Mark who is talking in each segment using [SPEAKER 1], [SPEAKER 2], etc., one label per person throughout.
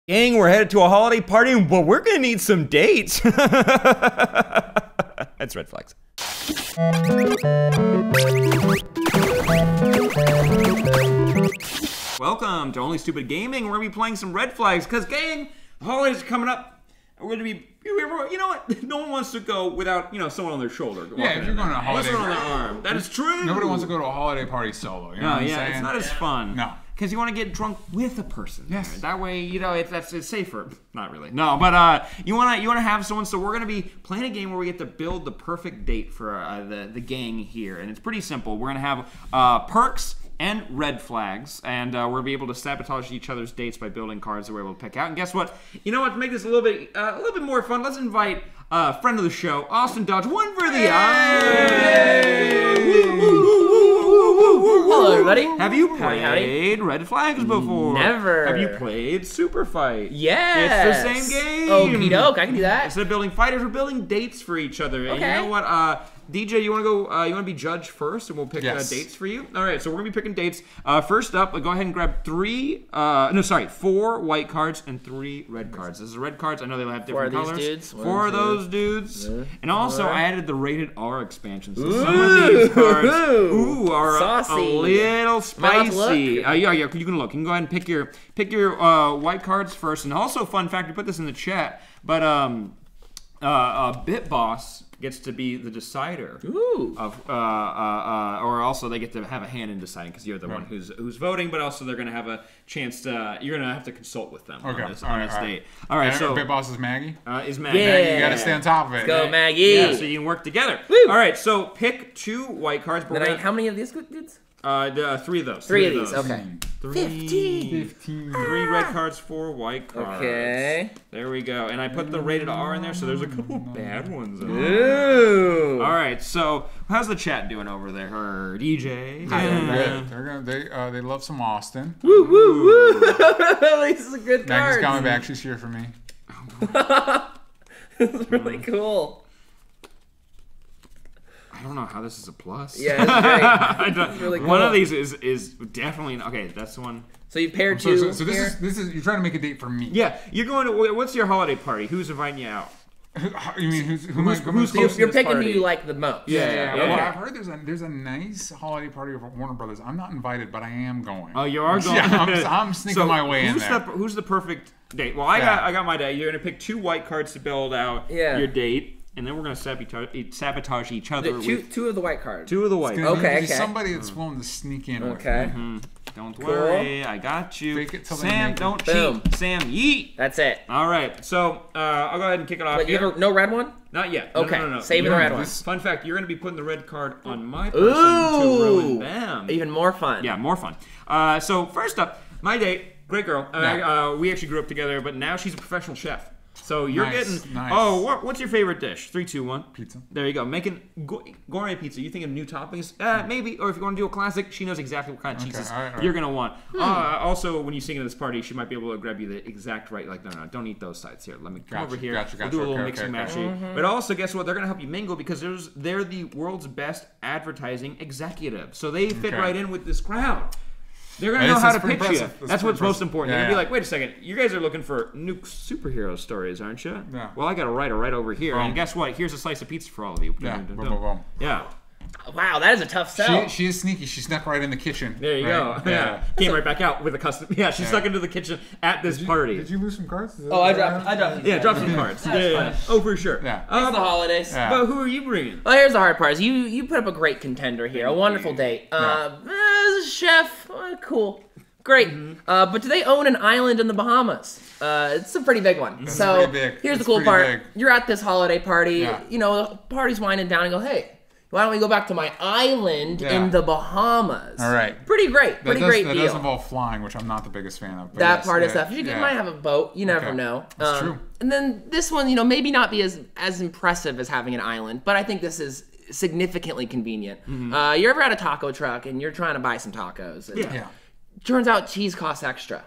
[SPEAKER 1] Gang, we're headed to a holiday party, but we're gonna need some dates. That's red flags. Welcome to Only Stupid Gaming. We're gonna be playing some red flags, because gang, the holidays are coming up. We're gonna be, you know what? No one wants to go without, someone on their shoulder.
[SPEAKER 2] Yeah, if you're going to a holiday
[SPEAKER 1] party. On their arm. That is true.
[SPEAKER 2] Nobody wants to go to a holiday party solo. You know what I'm saying?
[SPEAKER 1] It's not as fun.
[SPEAKER 2] No.
[SPEAKER 1] Because you want to get drunk with a person.
[SPEAKER 2] Yes.
[SPEAKER 1] That way, it's safer. Not really. No, but you want to have someone. So we're gonna be playing a game where we get to build the perfect date for the gang here, and it's pretty simple. We're gonna have perks and red flags, and we'll be able to sabotage each other's dates by building cards that we're able to pick out. And guess what? You know what? To make this a little bit more fun, let's invite a friend of the show, AUSTINDODGE. One for the
[SPEAKER 3] Hello, everybody.
[SPEAKER 1] Have you played Red Flags before?
[SPEAKER 3] Never.
[SPEAKER 1] Have you played Superfight?
[SPEAKER 3] Yes.
[SPEAKER 1] It's the same game.
[SPEAKER 3] Okie doke, I can do that.
[SPEAKER 1] Instead of building fighters, we're building dates for each other.
[SPEAKER 3] Okay.
[SPEAKER 1] And you know what? DJ, you want to go? You want to be judge first, and we'll pick dates for you. All right, so we're gonna be picking dates. First up, go ahead and grab 4 white cards and 3 red cards. This is red cards. I know they'll have different colors. 4 of those dudes. And also, I added the rated R expansion. So some of these cards, are a little spicy. Yeah, you can look. You can go ahead and pick your white cards first. And also, fun fact, we put this in the chat, but Bit Boss gets to be the decider of, or also they get to have a hand in deciding because you're the one who's voting, but also they're gonna have a chance to. You're gonna have to consult with them on this date. All right, so
[SPEAKER 2] Bit Boss is Maggie.
[SPEAKER 1] Is Maggie?
[SPEAKER 3] Yeah.
[SPEAKER 2] Maggie, you gotta stay on top of it.
[SPEAKER 3] Go, Maggie.
[SPEAKER 1] Yeah, so you can work together.
[SPEAKER 3] Woo.
[SPEAKER 1] All right, so pick 2 white cards.
[SPEAKER 3] How many of these dudes?
[SPEAKER 1] 3 of those.
[SPEAKER 3] 3 of these. Okay.
[SPEAKER 1] 15. 3 red cards, 4 white cards.
[SPEAKER 3] Okay.
[SPEAKER 1] There we go. And I put the rated R in there, so there's a couple bad ones.
[SPEAKER 3] Ooh.
[SPEAKER 1] All right. So how's the chat doing over there, DJ?
[SPEAKER 2] They love some Austin.
[SPEAKER 3] Woo woo woo! These are good cards.
[SPEAKER 2] Maggie's got my back. She's here for me.
[SPEAKER 3] This is really cool.
[SPEAKER 1] I don't know how this is a plus.
[SPEAKER 3] Yeah, it's great. It's really cool.
[SPEAKER 1] One of these is definitely okay. That's the one.
[SPEAKER 3] So you paired 2.
[SPEAKER 2] So this is you're trying to make a date for me.
[SPEAKER 1] Yeah, you're going to. What's your holiday party? Who's inviting you out?
[SPEAKER 2] You mean who's
[SPEAKER 3] You're picking who you like the most.
[SPEAKER 1] Yeah.
[SPEAKER 2] Well, I've heard there's a nice holiday party over at Warner Brothers. I'm not invited, but I am going.
[SPEAKER 1] Oh, you are going.
[SPEAKER 2] Yeah, I'm sneaking my way in there.
[SPEAKER 1] Who's the perfect date? Well, I got my date. You're gonna pick 2 white cards to build out your date. And then we're going to sabotage each other with
[SPEAKER 3] 2 of the white cards.
[SPEAKER 1] 2 of the white cards.
[SPEAKER 3] Okay.
[SPEAKER 2] Somebody that's willing to sneak in with me.
[SPEAKER 1] Don't worry, I got you.
[SPEAKER 2] Fake it till they
[SPEAKER 1] Sam,
[SPEAKER 2] make
[SPEAKER 1] don't
[SPEAKER 2] it.
[SPEAKER 1] cheat. Sam, yeet.
[SPEAKER 3] That's it.
[SPEAKER 1] All right, so I'll go ahead and kick it off.
[SPEAKER 3] But you have no red one?
[SPEAKER 1] Not yet.
[SPEAKER 3] Okay,
[SPEAKER 1] No.
[SPEAKER 3] saving the red one.
[SPEAKER 1] Fun fact, you're going to be putting the red card on my person to ruin them.
[SPEAKER 3] Even more fun.
[SPEAKER 1] Yeah, more fun. So first up, my date, great girl. We actually grew up together, but now she's a professional chef. So you're getting.
[SPEAKER 2] Nice.
[SPEAKER 1] Oh, what's your favorite dish? 3, 2, 1.
[SPEAKER 2] Pizza.
[SPEAKER 1] There you go. Making gourmet pizza. You think of new toppings? Maybe. Or if you want to do a classic, she knows exactly what kind of cheeses you're gonna want. Also, when you sing at this party, she might be able to grab you the exact right. Like, no, don't eat those sides here. Let me come over here. We'll do a little mixing matching. But also, guess what? They're gonna help you mingle because they're the world's best advertising executive. So they fit right in with this crowd. They're going to know how to pitch you. That's what's most important. They're going to be like, wait a second, you guys are looking for new superhero stories, aren't you?
[SPEAKER 2] Yeah.
[SPEAKER 1] Well, I got a writer right over here. And guess what? Here's a slice of pizza for all of you.
[SPEAKER 2] Yeah. Boom.
[SPEAKER 1] Yeah.
[SPEAKER 3] Wow, that is a tough sell.
[SPEAKER 2] She is sneaky. She snuck right in the kitchen.
[SPEAKER 1] There you go. Yeah. Came right back out with a custom. Yeah, she snuck into the kitchen at this party.
[SPEAKER 2] Did you lose some cards?
[SPEAKER 3] I dropped.
[SPEAKER 1] Yeah, drop some cards. Yeah. Oh, for sure.
[SPEAKER 2] Yeah.
[SPEAKER 3] It's the holidays.
[SPEAKER 2] Yeah.
[SPEAKER 1] But who are you bringing?
[SPEAKER 3] Well, here's the hard part. You put up a great contender here. A wonderful date. Chef. Cool. Great. But do they own an island in the Bahamas? It's a pretty big one. So here's the cool part. You're at this holiday party. The party's winding down and go, hey, why don't we go back to my island in the Bahamas?
[SPEAKER 2] All right.
[SPEAKER 3] Pretty great. Pretty great deal.
[SPEAKER 2] That does involve flying, which I'm not the biggest fan of.
[SPEAKER 3] That part of stuff. You might have a boat. You never know.
[SPEAKER 2] That's true.
[SPEAKER 3] And then this one, maybe not be as impressive as having an island, but I think this is significantly convenient. You're ever at a taco truck and you're trying to buy some tacos. And turns out cheese costs extra.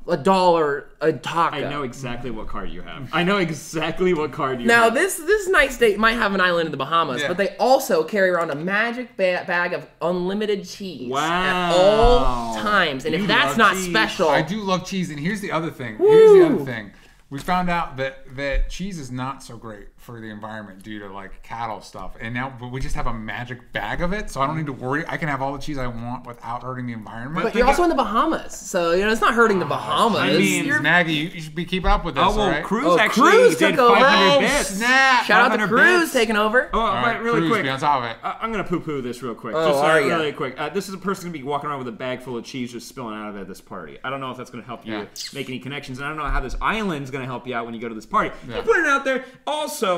[SPEAKER 3] $1 a taco.
[SPEAKER 1] I know exactly what card you have. I know exactly what card you
[SPEAKER 3] Now,
[SPEAKER 1] have.
[SPEAKER 3] this nice date might have an island in the Bahamas, but they also carry around a magic bag of unlimited cheese at all times. And if that's not special...
[SPEAKER 2] I do love cheese, and here's the other thing. Here's the other thing. We found out that cheese is not so great for the environment due to like cattle stuff, and now we just have a magic bag of it, so I don't need to worry. I can have all the cheese I want without hurting the environment.
[SPEAKER 3] But you're also in the Bahamas, so it's not hurting the Bahamas.
[SPEAKER 1] I mean,
[SPEAKER 2] Maggie, you should be keeping up with this.
[SPEAKER 1] Oh well,
[SPEAKER 2] right?
[SPEAKER 1] Cruz actually did 500 bits.
[SPEAKER 2] Snap!
[SPEAKER 3] Shout out to Cruz taking over.
[SPEAKER 1] Oh, but really
[SPEAKER 2] Cruz,
[SPEAKER 1] quick,
[SPEAKER 2] be on top of it.
[SPEAKER 1] I'm gonna poo-poo this real quick.
[SPEAKER 3] Oh,
[SPEAKER 1] Just
[SPEAKER 3] are ya?
[SPEAKER 1] really quick. This is a person gonna be walking around with a bag full of cheese just spilling out of it at this party. I don't know if that's gonna help you make any connections, and I don't know how this island's gonna help you out when you go to this party. I'm putting it out there. Also,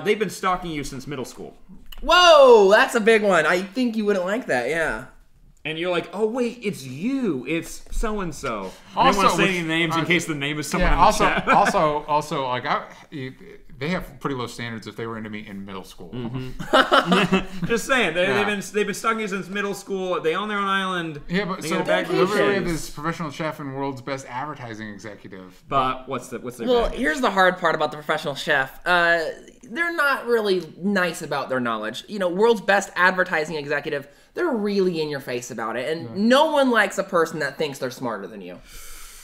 [SPEAKER 1] they've been stalking you since middle school.
[SPEAKER 3] Whoa, that's a big one. I think you wouldn't like that, yeah.
[SPEAKER 1] And you're like, oh wait, it's you. It's so and so. I
[SPEAKER 2] Also,
[SPEAKER 1] don't want to say any names in case the name is someone in the
[SPEAKER 2] also,
[SPEAKER 1] chat.
[SPEAKER 2] also, like they have pretty low standards if they were into me in middle school.
[SPEAKER 1] Just saying, they've been stalking you since middle school. They own their own island.
[SPEAKER 2] Yeah, but
[SPEAKER 1] They
[SPEAKER 2] so
[SPEAKER 1] get a bag full
[SPEAKER 2] we
[SPEAKER 1] of
[SPEAKER 2] have
[SPEAKER 1] cheese.
[SPEAKER 2] this professional chef and world's best advertising executive.
[SPEAKER 1] But what's their
[SPEAKER 3] Well,
[SPEAKER 1] bag?
[SPEAKER 3] here's the hard part about the professional chef. They're not really nice about their knowledge. World's best advertising executive, they're really in your face about it. And no one likes a person that thinks they're smarter than you.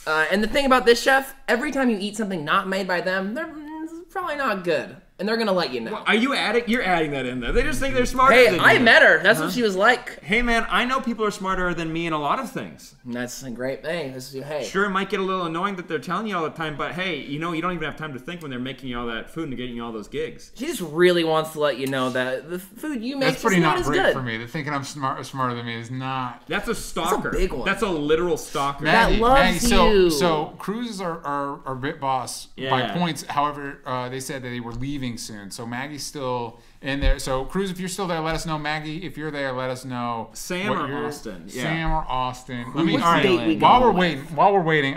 [SPEAKER 3] And the thing about this chef, every time you eat something not made by them, it's probably not good. And they're going to let you know.
[SPEAKER 1] Are you adding? You're adding that in there. They just think they're smarter
[SPEAKER 3] Hey,
[SPEAKER 1] than you.
[SPEAKER 3] I met her. That's what she was like.
[SPEAKER 1] Hey man, I know people are smarter than me in a lot of things.
[SPEAKER 3] And that's a great thing. Hey.
[SPEAKER 1] Sure, it might get a little annoying that they're telling you all the time, but hey, you don't even have time to think when they're making you all that food and getting you all those gigs.
[SPEAKER 3] She just really wants to let you know that the food you make
[SPEAKER 2] That's pretty
[SPEAKER 3] is not
[SPEAKER 2] not
[SPEAKER 3] as
[SPEAKER 2] great
[SPEAKER 3] good.
[SPEAKER 2] for me. They're thinking I'm smarter than me is not.
[SPEAKER 1] That's a stalker.
[SPEAKER 3] That's a big one.
[SPEAKER 1] That's a literal stalker.
[SPEAKER 3] That loves you.
[SPEAKER 2] So Cruz are bit boss by points. However, they said that they were leaving soon. So Maggie's still in there. So Cruz, if you're still there, let us know. Maggie, if you're there, let us know.
[SPEAKER 1] Sam or Austin? Yeah.
[SPEAKER 2] Sam or Austin.
[SPEAKER 1] Let me.
[SPEAKER 3] What's
[SPEAKER 1] All
[SPEAKER 3] the date we
[SPEAKER 1] right.
[SPEAKER 3] going
[SPEAKER 2] While we're waiting,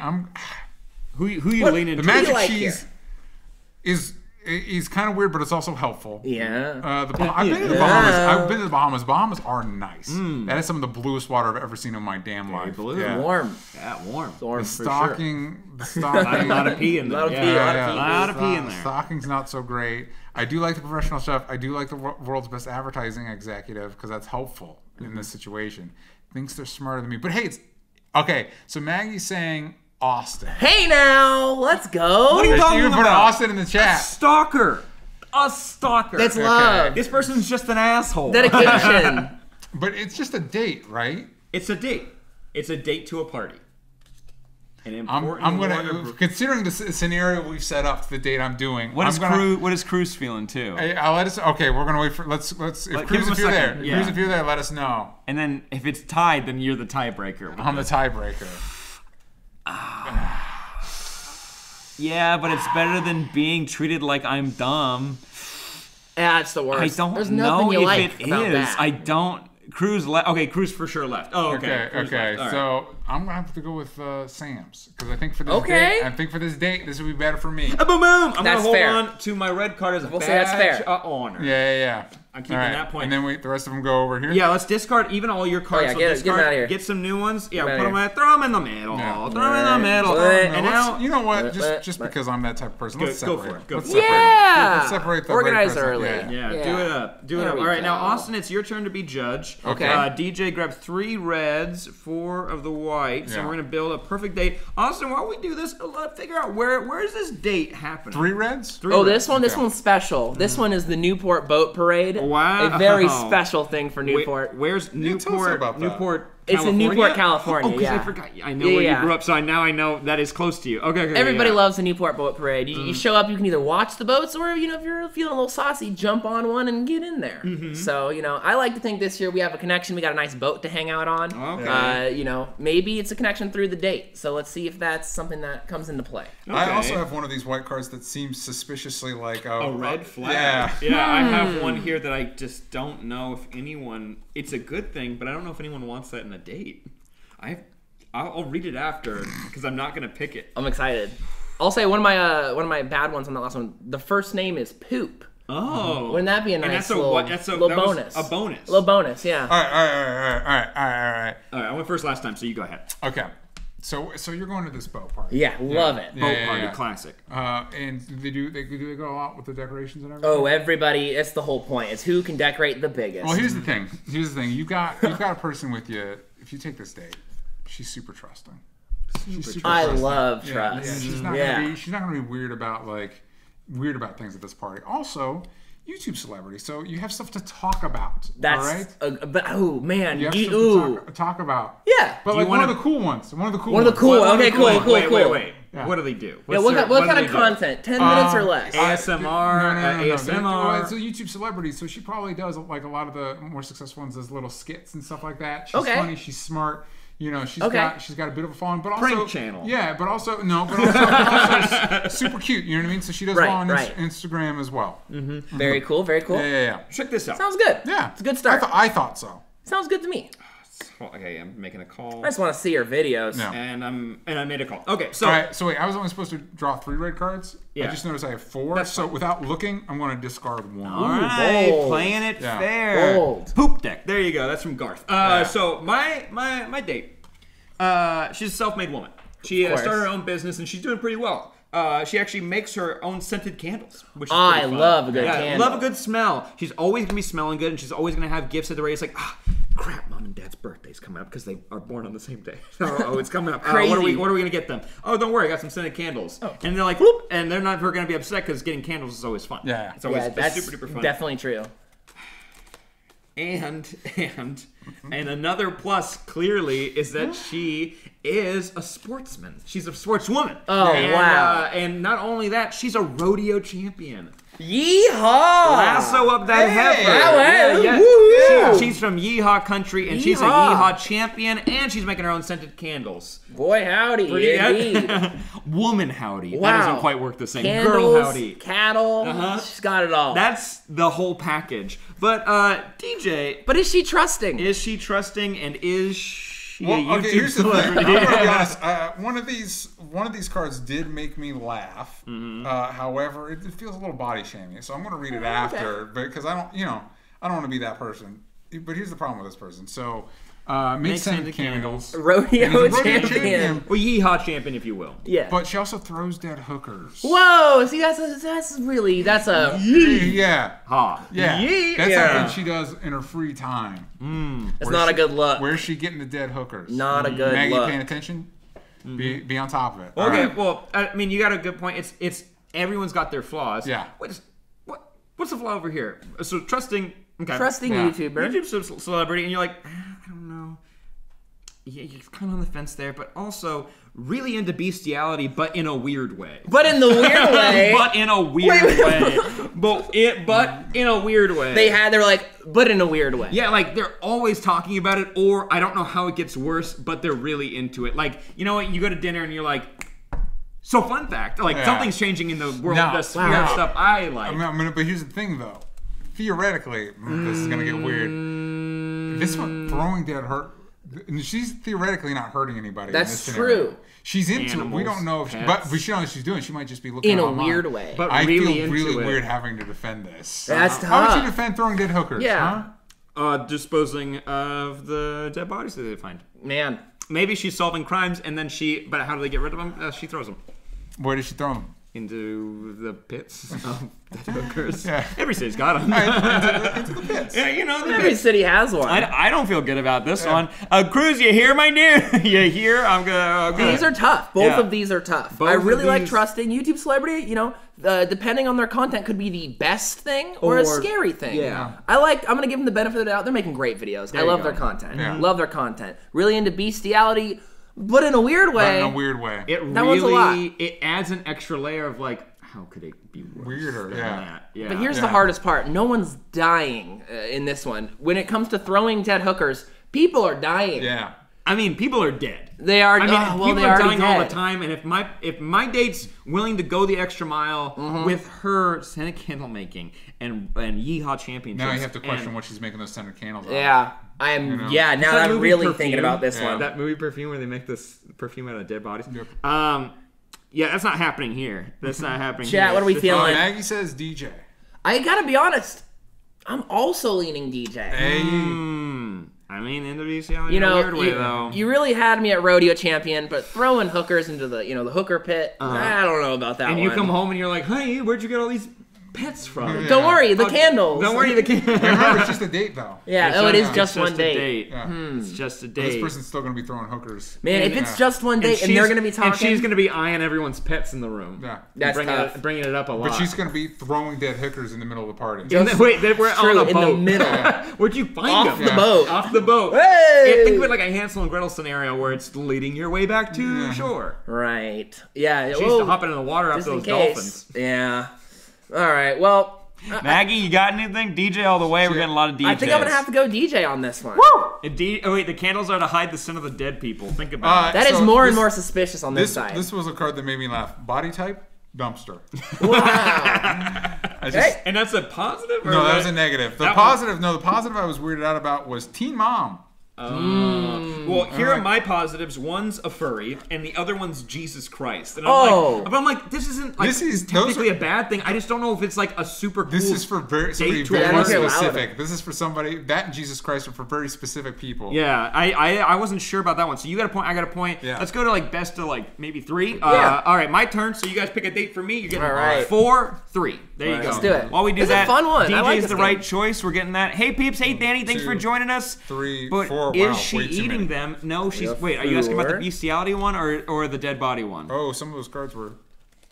[SPEAKER 1] Who you leaning
[SPEAKER 2] the
[SPEAKER 1] to?
[SPEAKER 2] magic
[SPEAKER 3] like
[SPEAKER 2] cheese is kind of weird, but it's also helpful.
[SPEAKER 3] Yeah.
[SPEAKER 2] I've been to the Bahamas. I've been to the Bahamas. Bahamas are nice. That is some of the bluest water I've ever seen in my damn life.
[SPEAKER 1] blue.
[SPEAKER 2] Yeah.
[SPEAKER 3] Warm.
[SPEAKER 1] Yeah, warm.
[SPEAKER 3] Warm
[SPEAKER 2] The
[SPEAKER 3] for
[SPEAKER 2] stocking,
[SPEAKER 1] A lot of pee in there.
[SPEAKER 3] Lot of
[SPEAKER 1] Yeah.
[SPEAKER 3] pee, a lot of
[SPEAKER 1] A
[SPEAKER 3] pee.
[SPEAKER 1] lot of pee in there.
[SPEAKER 2] Stocking's not so great. I do like the professional chef. I do like the world's best advertising executive because that's helpful in this situation. Thinks they're smarter than me. But hey, it's okay. So Maggie's saying Austin.
[SPEAKER 3] Hey now, let's go.
[SPEAKER 1] What are you talking
[SPEAKER 2] You put
[SPEAKER 1] about?
[SPEAKER 2] Austin in the chat.
[SPEAKER 1] Stalker. A stalker.
[SPEAKER 3] That's love.
[SPEAKER 1] This person's just an asshole.
[SPEAKER 3] Dedication.
[SPEAKER 2] But it's just a date, right?
[SPEAKER 1] It's a date. It's a date to a party. An
[SPEAKER 2] I'm
[SPEAKER 1] important
[SPEAKER 2] gonna considering the scenario we've set up, the date I'm doing.
[SPEAKER 4] What is Cruz feeling too?
[SPEAKER 2] I'll let us. Okay, we're gonna wait for. Let's. If
[SPEAKER 1] give
[SPEAKER 2] Cruz,
[SPEAKER 1] him
[SPEAKER 2] if
[SPEAKER 1] a
[SPEAKER 2] you're
[SPEAKER 1] second.
[SPEAKER 2] there,
[SPEAKER 1] Yeah.
[SPEAKER 2] Cruz, if you're there, let us know.
[SPEAKER 4] And then if it's tied, then you're the tiebreaker.
[SPEAKER 2] I'm the tiebreaker.
[SPEAKER 4] Yeah, but it's better than being treated like I'm dumb.
[SPEAKER 3] Yeah, it's the worst.
[SPEAKER 4] I don't
[SPEAKER 3] There's
[SPEAKER 4] know
[SPEAKER 3] nothing you
[SPEAKER 4] if
[SPEAKER 3] like
[SPEAKER 4] it
[SPEAKER 3] about
[SPEAKER 4] is.
[SPEAKER 3] that.
[SPEAKER 4] I don't.
[SPEAKER 1] Cruz left. Okay, Cruz for sure left. Oh, okay. Cruz
[SPEAKER 2] Okay.
[SPEAKER 1] left. All right.
[SPEAKER 2] So I'm gonna have to go with Sam's because I think for this
[SPEAKER 3] Okay.
[SPEAKER 2] date, this would be better for me.
[SPEAKER 1] Boom, boom. I'm gonna
[SPEAKER 3] That's
[SPEAKER 1] hold
[SPEAKER 3] fair.
[SPEAKER 1] on to my red card as a
[SPEAKER 3] We'll
[SPEAKER 1] badge
[SPEAKER 3] say that's fair.
[SPEAKER 1] of honor.
[SPEAKER 2] Yeah.
[SPEAKER 1] I'm keeping
[SPEAKER 2] All right.
[SPEAKER 1] that point.
[SPEAKER 2] And then the rest of them go over here.
[SPEAKER 1] Yeah, let's discard even all your cards.
[SPEAKER 3] yeah,
[SPEAKER 1] So
[SPEAKER 3] get 'em
[SPEAKER 1] discard,
[SPEAKER 3] out of here.
[SPEAKER 1] Get some new ones. Yeah,
[SPEAKER 3] Get 'em
[SPEAKER 1] put
[SPEAKER 3] out
[SPEAKER 1] them
[SPEAKER 3] of
[SPEAKER 1] throw them in the middle.
[SPEAKER 2] Yeah.
[SPEAKER 1] Throw them in the middle.
[SPEAKER 3] Right.
[SPEAKER 1] And now,
[SPEAKER 2] You know what? Just because I'm that type of person, let's
[SPEAKER 1] go
[SPEAKER 2] separate.
[SPEAKER 1] for it. Go
[SPEAKER 2] Let's
[SPEAKER 1] for it.
[SPEAKER 2] separate.
[SPEAKER 3] Yeah.
[SPEAKER 2] Let's separate the
[SPEAKER 3] Organize
[SPEAKER 2] right person.
[SPEAKER 3] early.
[SPEAKER 2] Yeah.
[SPEAKER 1] yeah, do it up. Do it
[SPEAKER 3] There
[SPEAKER 1] up.
[SPEAKER 3] we
[SPEAKER 1] All right, now
[SPEAKER 3] go.
[SPEAKER 1] Austin, it's your turn to be judge.
[SPEAKER 3] Okay.
[SPEAKER 1] DJ, grab 3 reds, 4 of the whites, and
[SPEAKER 2] Yeah.
[SPEAKER 1] we're gonna build a perfect date. Austin, while we do this, let's figure out where is this date happening?
[SPEAKER 2] 3 reds?
[SPEAKER 1] 3
[SPEAKER 3] Oh,
[SPEAKER 1] reds.
[SPEAKER 3] this
[SPEAKER 2] Okay.
[SPEAKER 3] one's special. This one is the Newport Boat Parade.
[SPEAKER 1] Wow.
[SPEAKER 3] A very special thing for Newport.
[SPEAKER 1] Where's
[SPEAKER 2] tell us
[SPEAKER 1] Newport?
[SPEAKER 2] about that.
[SPEAKER 1] Newport.
[SPEAKER 3] It's in
[SPEAKER 1] California?
[SPEAKER 3] Newport, California,
[SPEAKER 1] Oh, because I
[SPEAKER 3] yeah.
[SPEAKER 1] forgot. I know where
[SPEAKER 3] Yeah.
[SPEAKER 1] you grew up, so now I know that is close to you. Okay.
[SPEAKER 3] Everybody
[SPEAKER 1] yeah.
[SPEAKER 3] loves the Newport Boat Parade. You show up, you can either watch the boats or, if you're feeling a little saucy, jump on one and get in there. So, I like to think this year we have a connection. We got a nice boat to hang out on.
[SPEAKER 1] Okay.
[SPEAKER 3] Maybe it's a connection through the date. So let's see if that's something that comes into play.
[SPEAKER 2] I
[SPEAKER 1] Okay.
[SPEAKER 2] also have one of these white cards that seems suspiciously like
[SPEAKER 1] A red flag.
[SPEAKER 2] Yeah.
[SPEAKER 1] Yeah, I have one here that I just don't know if anyone. It's a good thing, but I don't know if anyone wants that in a date. I'll read it after because I'm not gonna pick it.
[SPEAKER 3] I'm excited. I'll say one of my bad ones on that last one. The first name is Poop.
[SPEAKER 1] Oh,
[SPEAKER 3] Wouldn't that be a
[SPEAKER 1] and
[SPEAKER 3] nice
[SPEAKER 1] that's a
[SPEAKER 3] little,
[SPEAKER 1] what?
[SPEAKER 3] little
[SPEAKER 1] that was
[SPEAKER 3] bonus?
[SPEAKER 1] a bonus.
[SPEAKER 3] Little bonus, yeah.
[SPEAKER 2] All right.
[SPEAKER 1] All right, I went first last time, so you go ahead.
[SPEAKER 2] Okay. So you're going to this boat party.
[SPEAKER 3] Yeah, love it.
[SPEAKER 1] Boat party, classic.
[SPEAKER 2] And they go a lot with the decorations and everything.
[SPEAKER 3] Oh, everybody! It's the whole point. It's who can decorate the biggest.
[SPEAKER 2] Well, here's the thing. You've got a person with you. If you take this date, she's super trusting.
[SPEAKER 3] I love trust.
[SPEAKER 2] Yeah, she's not gonna be weird about things at this party. Also, YouTube celebrity, so you have stuff to talk about.
[SPEAKER 3] That's
[SPEAKER 2] all right.
[SPEAKER 3] But oh man,
[SPEAKER 2] you have stuff to talk about.
[SPEAKER 3] Yeah,
[SPEAKER 2] but like one of the cool ones. One of the cool.
[SPEAKER 3] Okay, cool.
[SPEAKER 1] Wait. Yeah. What do they do?
[SPEAKER 3] What kind of content? 10 minutes or less?
[SPEAKER 1] ASMR, ASMR.
[SPEAKER 2] It's a YouTube celebrity, so she probably does like a lot of the more successful ones, does little skits and stuff like that. She's funny. She's smart. You know, she's got a bit of a following, but also
[SPEAKER 1] prank channel.
[SPEAKER 2] Yeah, but also super cute. You know what I mean? So she does well on Instagram as well.
[SPEAKER 3] Mm-hmm. Very cool.
[SPEAKER 2] Yeah.
[SPEAKER 1] Check this out.
[SPEAKER 3] Sounds good.
[SPEAKER 2] Yeah,
[SPEAKER 3] it's a good start.
[SPEAKER 2] I thought so.
[SPEAKER 3] Sounds good to me.
[SPEAKER 1] Okay, I'm making a call.
[SPEAKER 3] I just want to see your videos.
[SPEAKER 2] Yeah.
[SPEAKER 1] And I made a call. Okay, so
[SPEAKER 2] all right. So wait, I was only supposed to draw 3 red cards.
[SPEAKER 1] Yeah.
[SPEAKER 2] I just noticed I have 4.
[SPEAKER 1] That's
[SPEAKER 2] so without looking, I'm going to discard 1.
[SPEAKER 1] all right,
[SPEAKER 3] bold.
[SPEAKER 1] playing it fair.
[SPEAKER 3] Bold.
[SPEAKER 1] Poop deck. There you go. That's from Garth. So my date. She's a self-made woman. She started her own business and she's doing pretty well. She actually makes her own scented candles, which is pretty fun.
[SPEAKER 3] love a good candle.
[SPEAKER 1] Love a good smell. She's always gonna be smelling good, and she's always gonna have gifts at the ready. It's like, crap, mom and dad's birthday's coming up because they are born on the same day. It's coming up.
[SPEAKER 3] Crazy.
[SPEAKER 1] What are we gonna get them? Oh, don't worry, I got some scented candles. Oh. And they're like, whoop, and they're not gonna be upset because getting candles is always fun.
[SPEAKER 2] Yeah,
[SPEAKER 1] it's always
[SPEAKER 3] that's
[SPEAKER 1] super duper fun.
[SPEAKER 3] Definitely true.
[SPEAKER 1] And another plus clearly is that she is a sportsman. She's a sportswoman.
[SPEAKER 3] Oh, wow.
[SPEAKER 1] And not only that, she's a rodeo champion.
[SPEAKER 3] Yeehaw!
[SPEAKER 1] Lasso up that heifer.
[SPEAKER 3] Yeah.
[SPEAKER 1] She's from Yeehaw country, and she's a Yeehaw champion, and she's making her own scented candles.
[SPEAKER 3] Boy, howdy, indeed.
[SPEAKER 1] Woman howdy.
[SPEAKER 3] Wow.
[SPEAKER 1] That doesn't quite work the same.
[SPEAKER 3] Candles,
[SPEAKER 1] Girl howdy.
[SPEAKER 3] Cattle, she's got it all.
[SPEAKER 1] That's the whole package. But DJ...
[SPEAKER 3] But is she trusting?
[SPEAKER 1] Is she trusting, and is she
[SPEAKER 2] here's the thing. I'm gonna be honest. One of these cards did make me laugh. Mm-hmm. However, it feels a little body shaming, so I'm gonna read it after because I don't want to be that person. But here's the problem with this person. So, makes scented candles.
[SPEAKER 3] Rodeo champion.
[SPEAKER 1] Well, Yeehaw champion, if you will.
[SPEAKER 3] Yeah.
[SPEAKER 2] But she also throws dead hookers.
[SPEAKER 3] Whoa! See, that's a
[SPEAKER 2] Yeah.
[SPEAKER 1] Ha.
[SPEAKER 2] Yeah. That's something she does in her free time.
[SPEAKER 3] It's not a good look.
[SPEAKER 2] Where's she getting the dead hookers?
[SPEAKER 3] Not a good
[SPEAKER 2] Maggie,
[SPEAKER 3] look.
[SPEAKER 2] paying attention? Be on top of it.
[SPEAKER 1] Okay. Right. Well, I mean, you got a good point. It's everyone's got their flaws.
[SPEAKER 2] Yeah.
[SPEAKER 1] What's the flaw over here? So trusting. Okay.
[SPEAKER 3] Trusting YouTuber.
[SPEAKER 1] YouTube celebrity, and you're like, I don't know. Yeah, you're kind of on the fence there, but also really into bestiality, but in a weird way.
[SPEAKER 3] But in the weird way.
[SPEAKER 1] But in a weird way. But in a weird way.
[SPEAKER 3] They were like, but in a weird way.
[SPEAKER 1] Yeah, like they're always talking about it, or I don't know how it gets worse, but they're really into it. Like, you know what? You go to dinner and you're like, so fun fact, like something's changing in the world, the sphere of stuff I like.
[SPEAKER 2] But here's the thing, though. Theoretically, this is gonna get weird. This one throwing dead hurt. She's theoretically not hurting anybody.
[SPEAKER 3] That's
[SPEAKER 2] in this
[SPEAKER 3] true.
[SPEAKER 2] Scenario. She's into it. We don't know if but we should know what she's doing. She might just be looking
[SPEAKER 3] in a
[SPEAKER 2] online.
[SPEAKER 3] weird way.
[SPEAKER 1] But
[SPEAKER 2] I
[SPEAKER 1] really
[SPEAKER 2] feel really
[SPEAKER 1] into
[SPEAKER 2] weird having to defend this.
[SPEAKER 3] That's tough.
[SPEAKER 2] How would you defend throwing dead hookers?
[SPEAKER 3] Yeah.
[SPEAKER 2] Huh?
[SPEAKER 1] Disposing of the dead bodies that they find.
[SPEAKER 3] Man.
[SPEAKER 1] Maybe she's solving crimes, and then but how do they get rid of them? She throws them.
[SPEAKER 2] Where does she throw them?
[SPEAKER 1] Into the pits of dead hookers.
[SPEAKER 2] Yeah.
[SPEAKER 1] Every city's got them.
[SPEAKER 2] Into the pits.
[SPEAKER 1] Yeah, you know,
[SPEAKER 3] Every city has one.
[SPEAKER 1] I don't feel good about this one. Cruz, you here, my dude? You here? I'm gonna.
[SPEAKER 3] These are tough. Both of these are tough.
[SPEAKER 1] Both
[SPEAKER 3] I really like
[SPEAKER 1] these...
[SPEAKER 3] trusting YouTube celebrity. You know, depending on their content, could be the best thing or a scary thing.
[SPEAKER 1] Yeah.
[SPEAKER 3] I'm gonna give them the benefit of the doubt. They're making great videos. I love their content.
[SPEAKER 2] Yeah.
[SPEAKER 3] Love their content. Really into bestiality, but in a weird way.
[SPEAKER 2] But in a weird way.
[SPEAKER 1] It
[SPEAKER 3] that one's a lot.
[SPEAKER 1] It adds an extra layer of like, how could it be worse
[SPEAKER 2] Weirder,
[SPEAKER 1] than
[SPEAKER 2] yeah.
[SPEAKER 1] that? Yeah.
[SPEAKER 3] But here's the hardest part. No one's dying in this one. When it comes to throwing dead hookers, people are dying.
[SPEAKER 2] Yeah.
[SPEAKER 1] I mean, people are dead.
[SPEAKER 3] They are.
[SPEAKER 1] People
[SPEAKER 3] they
[SPEAKER 1] are
[SPEAKER 3] are
[SPEAKER 1] dying all the
[SPEAKER 3] dead.
[SPEAKER 1] time. And if my date's willing to go the extra mile with her scented candle making and Yeehaw championships,
[SPEAKER 2] Now you have to question what she's making those scented candles out of.
[SPEAKER 3] Yeah. I'm.
[SPEAKER 2] You know?
[SPEAKER 3] Yeah. Now
[SPEAKER 1] that
[SPEAKER 3] I'm
[SPEAKER 1] movie
[SPEAKER 3] really
[SPEAKER 1] Perfume?
[SPEAKER 3] thinking about this one.
[SPEAKER 1] That movie Perfume where they make this perfume out of dead bodies.
[SPEAKER 2] Yep.
[SPEAKER 1] Yeah, that's not happening here. That's not happening
[SPEAKER 3] Chat,
[SPEAKER 1] here.
[SPEAKER 3] what are we feeling?
[SPEAKER 2] Maggie says DJ.
[SPEAKER 3] I gotta be honest. I'm also leaning DJ.
[SPEAKER 2] Hey.
[SPEAKER 1] I mean, into bestiality
[SPEAKER 3] You know,
[SPEAKER 1] in a weird way, though.
[SPEAKER 3] you really had me at rodeo champion, but throwing hookers into the the hooker pit, I don't know about that.
[SPEAKER 1] And
[SPEAKER 3] one.
[SPEAKER 1] you come home and you're like, hey, where'd you get all these pets from?
[SPEAKER 3] Don't worry, the candles.
[SPEAKER 1] Don't worry, the candles.
[SPEAKER 2] Remember, it's just a date, though.
[SPEAKER 3] Yeah, it is just one date.
[SPEAKER 2] Yeah.
[SPEAKER 1] It's just a
[SPEAKER 2] But
[SPEAKER 1] date.
[SPEAKER 2] this person's still going to be throwing hookers.
[SPEAKER 3] Man, if it's just one date and they're gonna be talking,
[SPEAKER 1] and she's gonna be eyeing everyone's pets in the room.
[SPEAKER 2] Yeah.
[SPEAKER 3] that's tough.
[SPEAKER 1] Bringing it up a lot.
[SPEAKER 2] But she's going to be throwing dead hookers in the middle of the party.
[SPEAKER 1] Wait, we're
[SPEAKER 3] True,
[SPEAKER 1] on a
[SPEAKER 3] in
[SPEAKER 1] boat.
[SPEAKER 3] the middle.
[SPEAKER 1] Where'd you find
[SPEAKER 3] Off
[SPEAKER 1] them?
[SPEAKER 3] the boat.
[SPEAKER 1] Off the boat.
[SPEAKER 3] Hey!
[SPEAKER 1] Think of it like a Hansel and Gretel scenario where it's leading your way back to shore.
[SPEAKER 3] Right. Yeah.
[SPEAKER 1] She's hopping in the water after
[SPEAKER 3] just in
[SPEAKER 1] those
[SPEAKER 3] case.
[SPEAKER 1] dolphins.
[SPEAKER 3] Yeah. All right. Well,
[SPEAKER 4] Maggie, you got anything? DJ all the way. We're getting a lot of DJs.
[SPEAKER 3] I think I'm gonna have to go DJ on this one.
[SPEAKER 1] Oh wait, the candles are to hide the sin of the dead people. Think about it.
[SPEAKER 3] That is
[SPEAKER 2] So
[SPEAKER 3] more
[SPEAKER 2] this-
[SPEAKER 3] and more suspicious on this side.
[SPEAKER 2] This was a card that made me laugh. Body type, dumpster.
[SPEAKER 3] Wow.
[SPEAKER 2] I just,
[SPEAKER 3] Hey.
[SPEAKER 1] And that's a positive? Or
[SPEAKER 2] No, that was a negative. The
[SPEAKER 1] That
[SPEAKER 2] positive I was weirded out about was Teen Mom.
[SPEAKER 1] Well, here are my positives. One's a furry, and the other one's Jesus Christ. And I'm like, this isn't like
[SPEAKER 2] This is-
[SPEAKER 1] technically a bad thing. I just don't know if it's like a super cool.
[SPEAKER 2] This is for somebody
[SPEAKER 1] to
[SPEAKER 2] very
[SPEAKER 3] allow it.
[SPEAKER 2] specific. This is for somebody that and Jesus Christ are for very specific people.
[SPEAKER 1] Yeah, I wasn't sure about that one. So you got a point. I got a point.
[SPEAKER 2] Yeah.
[SPEAKER 1] Let's go to like best of like maybe 3.
[SPEAKER 3] Yeah.
[SPEAKER 1] All right, my turn. So you guys pick a date for me. You're getting
[SPEAKER 3] All right.
[SPEAKER 1] 4, 3. There you go.
[SPEAKER 3] Let's do it.
[SPEAKER 1] While we do
[SPEAKER 3] This is a
[SPEAKER 1] that,
[SPEAKER 3] fun one. I
[SPEAKER 1] DJ's
[SPEAKER 3] like
[SPEAKER 1] the
[SPEAKER 3] this
[SPEAKER 1] right
[SPEAKER 3] game.
[SPEAKER 1] choice. We're getting that. Hey peeps. Hey Danny. Thanks for
[SPEAKER 2] 2,
[SPEAKER 1] joining us.
[SPEAKER 2] 3,
[SPEAKER 1] But
[SPEAKER 2] 4.
[SPEAKER 1] is
[SPEAKER 2] Wow,
[SPEAKER 1] she
[SPEAKER 2] way too
[SPEAKER 1] eating
[SPEAKER 2] many.
[SPEAKER 1] them? No, she's.
[SPEAKER 3] Yeah,
[SPEAKER 1] Wait, are you asking about the
[SPEAKER 3] 4.
[SPEAKER 1] bestiality one or the dead body one?
[SPEAKER 2] Oh, some of those cards were.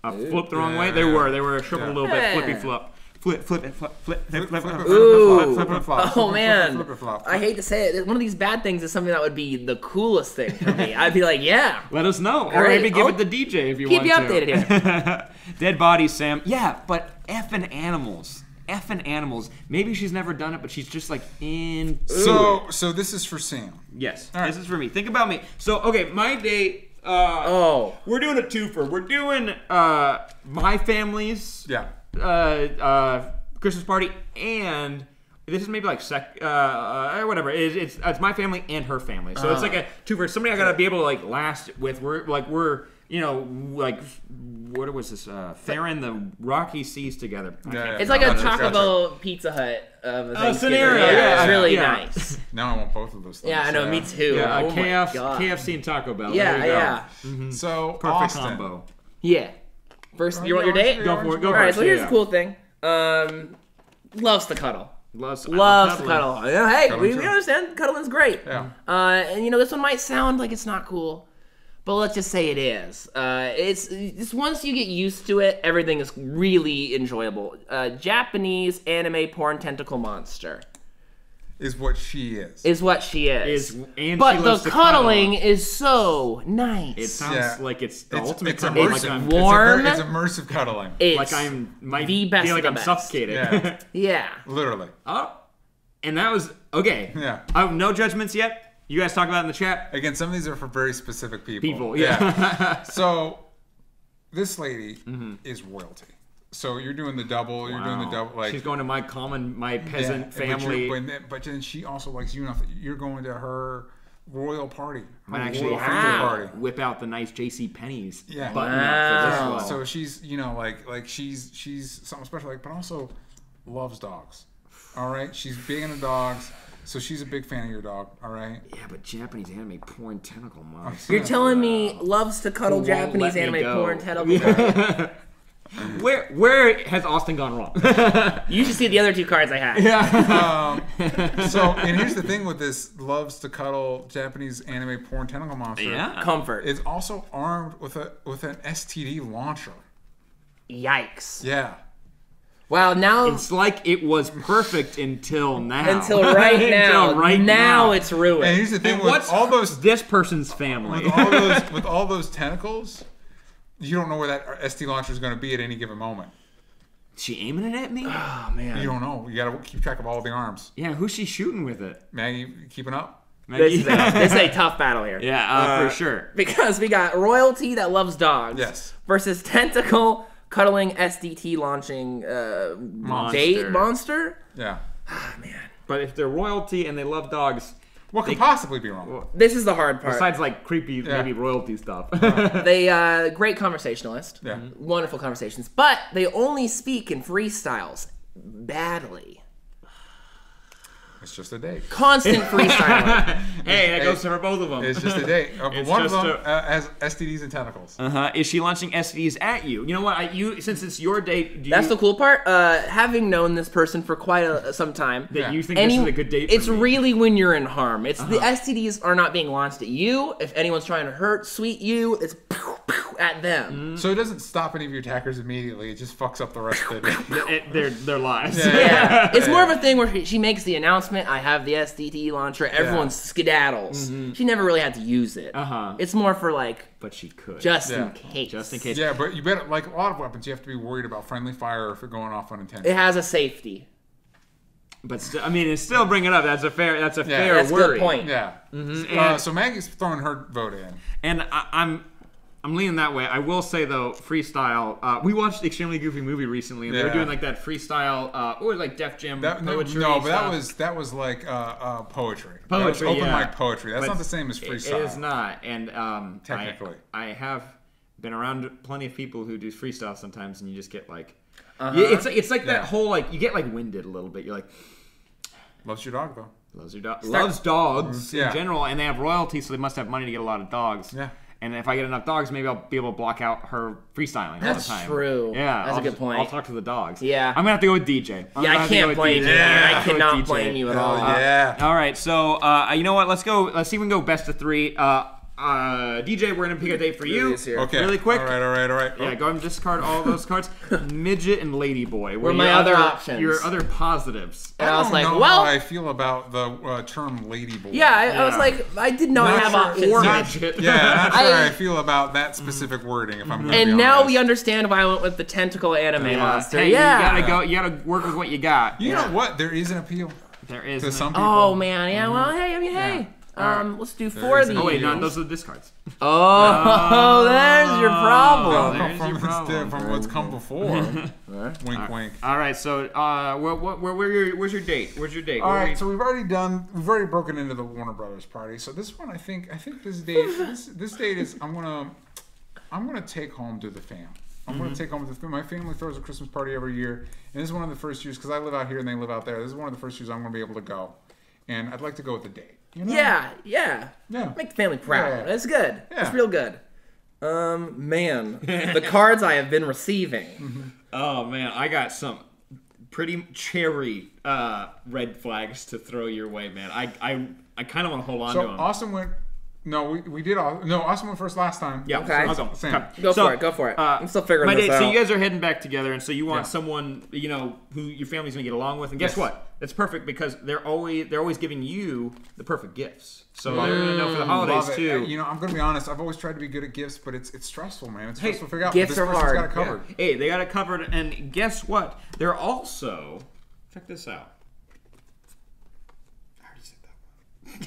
[SPEAKER 1] Flipped the wrong way.
[SPEAKER 2] Yeah.
[SPEAKER 1] They were triple a little bit.
[SPEAKER 3] Yeah.
[SPEAKER 1] Flippy flop. Flip, flip, flip, flip, flip, flip.
[SPEAKER 3] Ooh.
[SPEAKER 2] Flip-flop.
[SPEAKER 3] Oh man,
[SPEAKER 2] Flip-flop.
[SPEAKER 3] I hate to say it. One of these bad things is something that would be the coolest thing for me. I'd be like, yeah.
[SPEAKER 1] Let us know, or
[SPEAKER 3] Great.
[SPEAKER 1] maybe give
[SPEAKER 3] I'll
[SPEAKER 1] it the DJ if you
[SPEAKER 3] keep
[SPEAKER 1] want
[SPEAKER 3] you
[SPEAKER 1] to.
[SPEAKER 3] updated here.
[SPEAKER 1] Dead bodies, Sam. Yeah, but effing animals. Effing animals. Maybe she's never done it, but she's just like into it.
[SPEAKER 2] So this is for Sam.
[SPEAKER 1] Yes,
[SPEAKER 2] All right.
[SPEAKER 1] this is for me. Think about me. So, okay, my date. We're doing a twofer. We're doing my family's
[SPEAKER 2] Yeah.
[SPEAKER 1] Christmas party, and this is maybe like whatever. It's my family and her family, so it's like a twofer. Somebody I gotta be able to like last with. We're you know like what was this? Faring the Rocky Seas together.
[SPEAKER 2] Yeah.
[SPEAKER 3] It's like a
[SPEAKER 2] Gotcha,
[SPEAKER 3] Taco
[SPEAKER 2] gotcha.
[SPEAKER 3] Bell Pizza Hut of a Thanksgiving.
[SPEAKER 1] scenario,
[SPEAKER 3] Yeah,
[SPEAKER 1] yeah,
[SPEAKER 3] it's really
[SPEAKER 1] yeah.
[SPEAKER 3] nice.
[SPEAKER 2] Now I want both of those things.
[SPEAKER 3] Yeah, I know. Me too.
[SPEAKER 1] Yeah,
[SPEAKER 3] Oh my God.
[SPEAKER 1] KFC and Taco Bell.
[SPEAKER 3] Yeah,
[SPEAKER 1] There you go.
[SPEAKER 3] yeah,
[SPEAKER 2] So
[SPEAKER 1] Perfect
[SPEAKER 2] Austin.
[SPEAKER 1] combo.
[SPEAKER 3] yeah. First, you want your date?
[SPEAKER 1] Go for it. Go
[SPEAKER 3] All
[SPEAKER 1] for
[SPEAKER 3] right.
[SPEAKER 1] it.
[SPEAKER 3] So here's
[SPEAKER 1] Yeah.
[SPEAKER 3] the cool thing. Loves to cuddle.
[SPEAKER 1] Loves
[SPEAKER 3] To
[SPEAKER 1] cuddling.
[SPEAKER 3] cuddle. Yeah, hey, we
[SPEAKER 2] Cuddling's
[SPEAKER 3] understand. Cuddling's great.
[SPEAKER 2] Yeah.
[SPEAKER 3] And you know, this one might sound like it's not cool, but let's just say it is. It's once you get used to it, everything is really enjoyable. Japanese anime porn tentacle monster
[SPEAKER 2] Is what she is.
[SPEAKER 3] is what she is.
[SPEAKER 1] And
[SPEAKER 3] But
[SPEAKER 1] she
[SPEAKER 3] the
[SPEAKER 1] loves to
[SPEAKER 3] cuddling
[SPEAKER 1] cuddle.
[SPEAKER 3] is so nice.
[SPEAKER 1] It sounds
[SPEAKER 2] Yeah.
[SPEAKER 1] like it's the
[SPEAKER 2] It's
[SPEAKER 1] ultimate
[SPEAKER 2] immersive.
[SPEAKER 1] cuddle.
[SPEAKER 3] It's
[SPEAKER 1] Like I'm,
[SPEAKER 3] warm.
[SPEAKER 2] It's immersive cuddling.
[SPEAKER 3] It's
[SPEAKER 1] like I'm might
[SPEAKER 3] the best
[SPEAKER 1] feel like
[SPEAKER 3] of
[SPEAKER 1] I'm
[SPEAKER 3] the best.
[SPEAKER 1] suffocating.
[SPEAKER 2] Yeah.
[SPEAKER 3] yeah.
[SPEAKER 2] Literally.
[SPEAKER 1] Oh, and that was okay.
[SPEAKER 2] Yeah.
[SPEAKER 1] No judgments yet. You guys talk about it in the chat.
[SPEAKER 2] Again, some of these are for very specific people.
[SPEAKER 1] People, yeah.
[SPEAKER 2] So this lady
[SPEAKER 1] Mm-hmm.
[SPEAKER 2] is royalty. So you're doing the double. You're doing the double. Like
[SPEAKER 1] she's going to my peasant
[SPEAKER 2] yeah,
[SPEAKER 1] family.
[SPEAKER 2] But then she also likes you enough that you're going to her royal party. Her
[SPEAKER 1] Might actually
[SPEAKER 2] royal
[SPEAKER 1] have
[SPEAKER 2] finger
[SPEAKER 1] to
[SPEAKER 2] party.
[SPEAKER 1] whip out the nice J.C. Penney's
[SPEAKER 2] Yeah.
[SPEAKER 1] button up for this
[SPEAKER 3] Wow.
[SPEAKER 1] one.
[SPEAKER 2] So she's like she's something special, like, but also loves dogs. All right, she's big into dogs, so she's a big fan of your dog. All right.
[SPEAKER 1] Yeah, but Japanese anime porn tentacle monster.
[SPEAKER 3] You're telling me loves to cuddle
[SPEAKER 1] Won't
[SPEAKER 3] Japanese
[SPEAKER 1] let me
[SPEAKER 3] anime
[SPEAKER 1] go.
[SPEAKER 3] porn tentacle.
[SPEAKER 1] Where has Austin gone wrong?
[SPEAKER 3] You should see the other two cards I had.
[SPEAKER 2] So, and here's the thing with this loves to cuddle Japanese anime porn tentacle monster.
[SPEAKER 1] Yeah.
[SPEAKER 3] Comfort.
[SPEAKER 2] It's also armed with an STD launcher.
[SPEAKER 3] Yikes.
[SPEAKER 2] Yeah.
[SPEAKER 3] Wow, now
[SPEAKER 1] It's like it was perfect until now.
[SPEAKER 3] until right now.
[SPEAKER 1] Until right
[SPEAKER 3] now
[SPEAKER 1] now.
[SPEAKER 3] it's ruined.
[SPEAKER 2] And here's the thing
[SPEAKER 1] And
[SPEAKER 2] with
[SPEAKER 1] what's
[SPEAKER 2] all those
[SPEAKER 1] this person's family?
[SPEAKER 2] with all those tentacles, you don't know where that STD launcher is going to be at any given moment.
[SPEAKER 1] She aiming it at me?
[SPEAKER 3] Oh man.
[SPEAKER 2] You don't know. You got to keep track of all the arms.
[SPEAKER 1] Yeah, who's she shooting with it?
[SPEAKER 2] Maggie, keeping up?
[SPEAKER 3] This is a tough battle here.
[SPEAKER 1] Yeah, for sure.
[SPEAKER 3] Because we got royalty that loves dogs.
[SPEAKER 2] Yes.
[SPEAKER 3] Versus tentacle cuddling SDT launching date monster.
[SPEAKER 2] Yeah.
[SPEAKER 3] Ah man.
[SPEAKER 1] But if they're royalty and they love dogs,
[SPEAKER 2] What could possibly be wrong?
[SPEAKER 3] This is the hard part.
[SPEAKER 1] besides like creepy, maybe royalty stuff.
[SPEAKER 3] They great conversationalist.
[SPEAKER 2] Yeah.
[SPEAKER 3] Wonderful conversations. But they only speak in freestyles badly.
[SPEAKER 2] It's just a date.
[SPEAKER 3] Constant freestyling.
[SPEAKER 1] Hey, that goes for both of them.
[SPEAKER 2] It's just a date.
[SPEAKER 1] It's
[SPEAKER 2] One of
[SPEAKER 1] just
[SPEAKER 2] them has STDs and tentacles.
[SPEAKER 1] Is she launching STDs at you? You know what? Since it's your date,
[SPEAKER 3] That's the cool part. Having known this person for quite some time,
[SPEAKER 1] that you think this is a good date.
[SPEAKER 3] It's really when you're in harm. It's the STDs are not being launched at you. If anyone's trying to hurt, sweet you, it's at them.
[SPEAKER 2] So it doesn't stop any of your attackers immediately. It just fucks up the rest of
[SPEAKER 1] their lives.
[SPEAKER 3] Yeah. It's more of a thing where she makes the announcement, I have the STD launcher, everyone skedaddles. She never really had to use it. It's more for like...
[SPEAKER 1] But she could.
[SPEAKER 3] Just in case.
[SPEAKER 1] Just in case.
[SPEAKER 2] Yeah, but you better, like a lot of weapons, you have to be worried about friendly fire or if it going off unintentionally.
[SPEAKER 3] It has a safety.
[SPEAKER 1] But still, I mean, it's still bring it up. That's a fair
[SPEAKER 3] That's
[SPEAKER 1] worry.
[SPEAKER 3] a good point.
[SPEAKER 2] Yeah. So Maggie's throwing her vote in.
[SPEAKER 1] And I'm leaning that way. I will say though, freestyle. We watched the Extremely Goofy movie recently, and they were doing like that freestyle, or like Def Jam poetry.
[SPEAKER 2] No, but that was like poetry.
[SPEAKER 1] Poetry,
[SPEAKER 2] open mic poetry. That's not the same as freestyle.
[SPEAKER 1] It is not. And
[SPEAKER 2] technically,
[SPEAKER 1] I have been around plenty of people who do freestyle sometimes, and you just get like, it's like that whole like you get like winded a little bit. You're like,
[SPEAKER 2] loves your dog though.
[SPEAKER 1] Loves your dog. Loves dogs in general, and they have royalty, so they must have money to get a lot of dogs.
[SPEAKER 2] Yeah.
[SPEAKER 1] And if I get enough dogs, maybe I'll be able to block out her freestyling all the time.
[SPEAKER 3] That's true.
[SPEAKER 1] Yeah,
[SPEAKER 3] that's a good point.
[SPEAKER 1] I'll talk to the dogs.
[SPEAKER 3] Yeah.
[SPEAKER 1] I'm gonna have to go with DJ.
[SPEAKER 3] I can't blame you. I cannot blame you at all.
[SPEAKER 2] Yeah.
[SPEAKER 1] All right, so you know what? Let's go. Let's see if we can go best of 3. DJ, we're gonna pick a date for you.
[SPEAKER 2] Okay.
[SPEAKER 1] Really quick.
[SPEAKER 2] All right.
[SPEAKER 1] Yeah, go ahead and discard all those cards. Midget and Ladyboy
[SPEAKER 3] were my other options.
[SPEAKER 1] Your other positives.
[SPEAKER 3] And I was like,
[SPEAKER 2] know
[SPEAKER 3] well,
[SPEAKER 2] how I feel about the term Ladyboy.
[SPEAKER 3] Yeah, I was like, I did not have options.
[SPEAKER 1] Or midget.
[SPEAKER 2] Yeah, not sure how I feel about that specific wording. If I'm gonna be
[SPEAKER 3] now
[SPEAKER 2] honest.
[SPEAKER 3] we understand why I went with the tentacle anime monster.
[SPEAKER 1] Hey, you gotta work with what you got.
[SPEAKER 2] You know what? There is an appeal.
[SPEAKER 1] There is
[SPEAKER 2] to some people.
[SPEAKER 3] Oh man, yeah. Well, hey, I mean, hey. Let's do 4 of these.
[SPEAKER 1] Oh wait, no, those are the discards.
[SPEAKER 3] Oh, there's your problem.
[SPEAKER 2] From what's come before. Wink, wink.
[SPEAKER 1] All right, so where's your date? Where's your date?
[SPEAKER 2] All right, so we've already broken into the Warner Brothers party. So this one, I think this date, this date is I'm gonna take home to the fam. I'm gonna take home to the fam. My family throws a Christmas party every year, and this is one of the first years because I live out here and they live out there. This is one of the first years I'm gonna be able to go, and I'd like to go with the date. You know?
[SPEAKER 3] Yeah. Make the family proud. That's good. That's real good. Man, the cards I have been receiving.
[SPEAKER 1] Oh man, I got some pretty cherry red flags to throw your way, man. I kind of want to hold on to them.
[SPEAKER 2] So Austin went. No, we did all. No, Austin went first last time.
[SPEAKER 1] Yeah,
[SPEAKER 3] okay.
[SPEAKER 1] I'll go.
[SPEAKER 2] Same.
[SPEAKER 3] Go for it. I'm still figuring
[SPEAKER 1] my
[SPEAKER 3] this
[SPEAKER 1] date,
[SPEAKER 3] out.
[SPEAKER 1] So you guys are heading back together, and so you want someone who your family's gonna get along with. And guess what? That's perfect because they're always giving you the perfect gifts. So they're gonna know for the holidays too.
[SPEAKER 2] I'm gonna be honest. I've always tried to be good at gifts, but it's stressful, man. It's stressful to figure out.
[SPEAKER 3] Gifts
[SPEAKER 2] this
[SPEAKER 3] are
[SPEAKER 2] person's
[SPEAKER 3] hard.
[SPEAKER 2] got it covered.
[SPEAKER 1] Yeah. Hey, they got it covered, and guess what? They're also check this out. I already said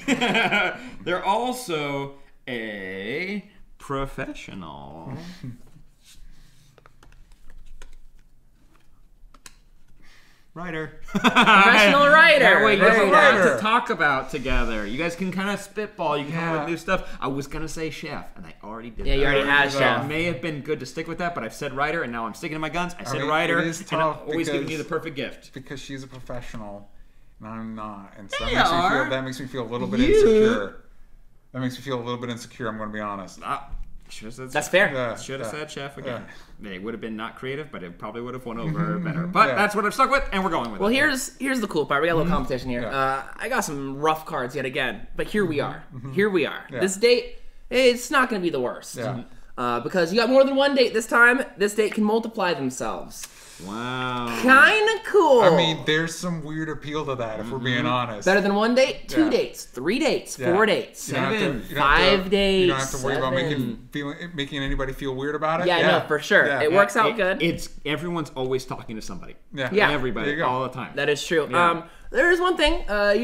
[SPEAKER 1] that one. They're also a professional. Writer.
[SPEAKER 3] Professional writer.
[SPEAKER 1] That way you have a lot
[SPEAKER 2] Writer.
[SPEAKER 1] to talk about together. You guys can kind of spitball. You can come up with new stuff. I was going to say chef, and I already did that.
[SPEAKER 3] Yeah, you already had chef.
[SPEAKER 1] It may have been good to stick with that, but I've said writer, and now I'm sticking to my guns. I said
[SPEAKER 2] mean,
[SPEAKER 1] writer,
[SPEAKER 2] it is
[SPEAKER 1] and I'm
[SPEAKER 2] tough
[SPEAKER 1] always giving
[SPEAKER 2] because-
[SPEAKER 1] you the perfect gift.
[SPEAKER 2] Because she's a professional, and I'm not, and so
[SPEAKER 1] They
[SPEAKER 2] that makes me feel a little bit insecure. That makes me feel a little bit insecure. I'm going to be honest.
[SPEAKER 1] Should have said
[SPEAKER 3] That's
[SPEAKER 1] chef.
[SPEAKER 3] fair.
[SPEAKER 1] Should have said chef again. They would have been not creative, but it probably would have won over better. But that's what I'm stuck with, and we're going with it.
[SPEAKER 3] Well, here's the cool part. We got a little competition here. I got some rough cards yet again, but here we are. Here we are.
[SPEAKER 2] Yeah.
[SPEAKER 3] This date, it's not going to be the worst.
[SPEAKER 2] Yeah.
[SPEAKER 3] Because you got more than one date this time. This date can multiply themselves.
[SPEAKER 1] Wow.
[SPEAKER 3] Kind of cool.
[SPEAKER 2] I mean, there's some weird appeal to that, if we're being honest.
[SPEAKER 3] Better than one date, 2 dates, 3 dates, 4 dates,
[SPEAKER 2] You don't have to-
[SPEAKER 3] 7,
[SPEAKER 2] you don't have to-
[SPEAKER 3] 5 days.
[SPEAKER 2] You don't have to worry about
[SPEAKER 3] 7.
[SPEAKER 2] making anybody feel weird about it.
[SPEAKER 3] Yeah, no, for sure.
[SPEAKER 2] Yeah.
[SPEAKER 3] It works out good.
[SPEAKER 1] It's everyone's always talking to somebody.
[SPEAKER 2] Yeah.
[SPEAKER 3] Yeah.
[SPEAKER 1] Everybody,
[SPEAKER 2] There you go.
[SPEAKER 1] all the time.
[SPEAKER 3] That is true.
[SPEAKER 1] Yeah.
[SPEAKER 3] There is one thing, I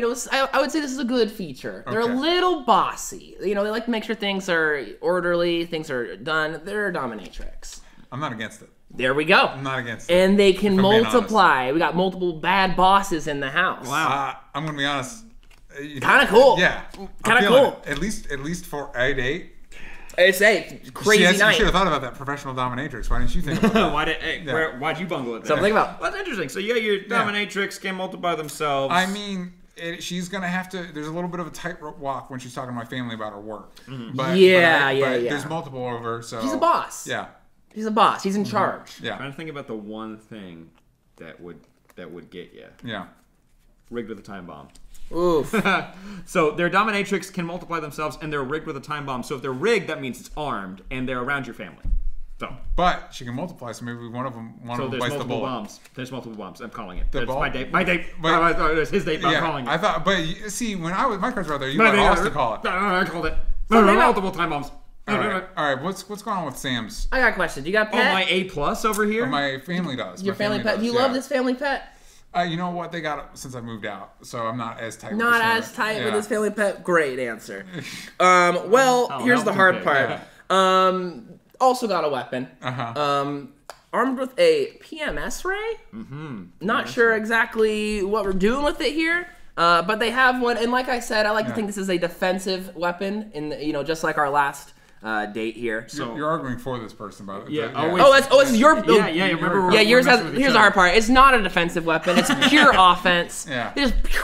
[SPEAKER 3] would say this is a good feature. They're a
[SPEAKER 2] Okay.
[SPEAKER 3] little bossy. They like to make sure things are orderly, things are done. They're a dominatrix.
[SPEAKER 2] I'm not against it.
[SPEAKER 3] There we go.
[SPEAKER 2] I'm not against it.
[SPEAKER 3] And they can
[SPEAKER 2] If I'm being
[SPEAKER 3] multiply. We got multiple bad bosses in the house.
[SPEAKER 1] Wow.
[SPEAKER 2] I'm going to be honest.
[SPEAKER 3] Kind of cool.
[SPEAKER 2] Yeah.
[SPEAKER 3] Kinda
[SPEAKER 2] I'm feeling
[SPEAKER 3] cool.
[SPEAKER 2] it. At least for a date.
[SPEAKER 3] It's a crazy
[SPEAKER 2] You
[SPEAKER 3] night.
[SPEAKER 2] should have thought about that professional dominatrix. Why didn't you think about that?
[SPEAKER 1] Why'd you bungle it there?
[SPEAKER 3] Something about.
[SPEAKER 1] Well, that's interesting. So you got your dominatrix can multiply themselves.
[SPEAKER 2] I mean, she's gonna have to. There's a little bit of a tightrope walk when she's talking to my family about her work. But there's multiple of her, so
[SPEAKER 3] she's a boss.
[SPEAKER 2] Yeah,
[SPEAKER 3] she's a boss. She's in charge.
[SPEAKER 2] Yeah.
[SPEAKER 1] I'm trying to think about the one thing that would get you.
[SPEAKER 2] Yeah.
[SPEAKER 1] Rigged with a time bomb.
[SPEAKER 3] Oof.
[SPEAKER 1] So their dominatrix can multiply themselves, and they're rigged with a time bomb. So if they're rigged, that means it's armed, and they're around your family. So.
[SPEAKER 2] But she can multiply, so maybe one of them bites the bullet.
[SPEAKER 1] Bombs. There's multiple bombs. I'm calling it.
[SPEAKER 2] The
[SPEAKER 1] That's
[SPEAKER 2] ball?
[SPEAKER 1] my date. My date. It's his date. But I'm calling it.
[SPEAKER 2] I thought, but see, when my cards were out there, you let Austin call it.
[SPEAKER 1] No, I called it. Multiple time bombs.
[SPEAKER 2] All right. What's going on with Sam's?
[SPEAKER 3] I got a question. Do you got a pet?
[SPEAKER 1] Oh, my A+ over here.
[SPEAKER 2] My family does.
[SPEAKER 3] Your family pet. Do you love this family pet?
[SPEAKER 2] You know what? They got it since I moved out, so I'm not as tight.
[SPEAKER 3] Not as tight with this family pet. Great answer. Well, here's the hard part. Yeah. Also got a weapon. Armed with a PMS ray. Not sure exactly what we're doing with it here, but they have one. And like I said, I like to think this is a defensive weapon. Just like our last date here.
[SPEAKER 2] So you're arguing for this person, by the way.
[SPEAKER 1] Yeah.
[SPEAKER 3] It's your.
[SPEAKER 1] Yeah. Remember?
[SPEAKER 3] Yeah, yours has. Here's the hard part. It's not a defensive weapon. It's pure offense.
[SPEAKER 2] Yeah.
[SPEAKER 3] It's just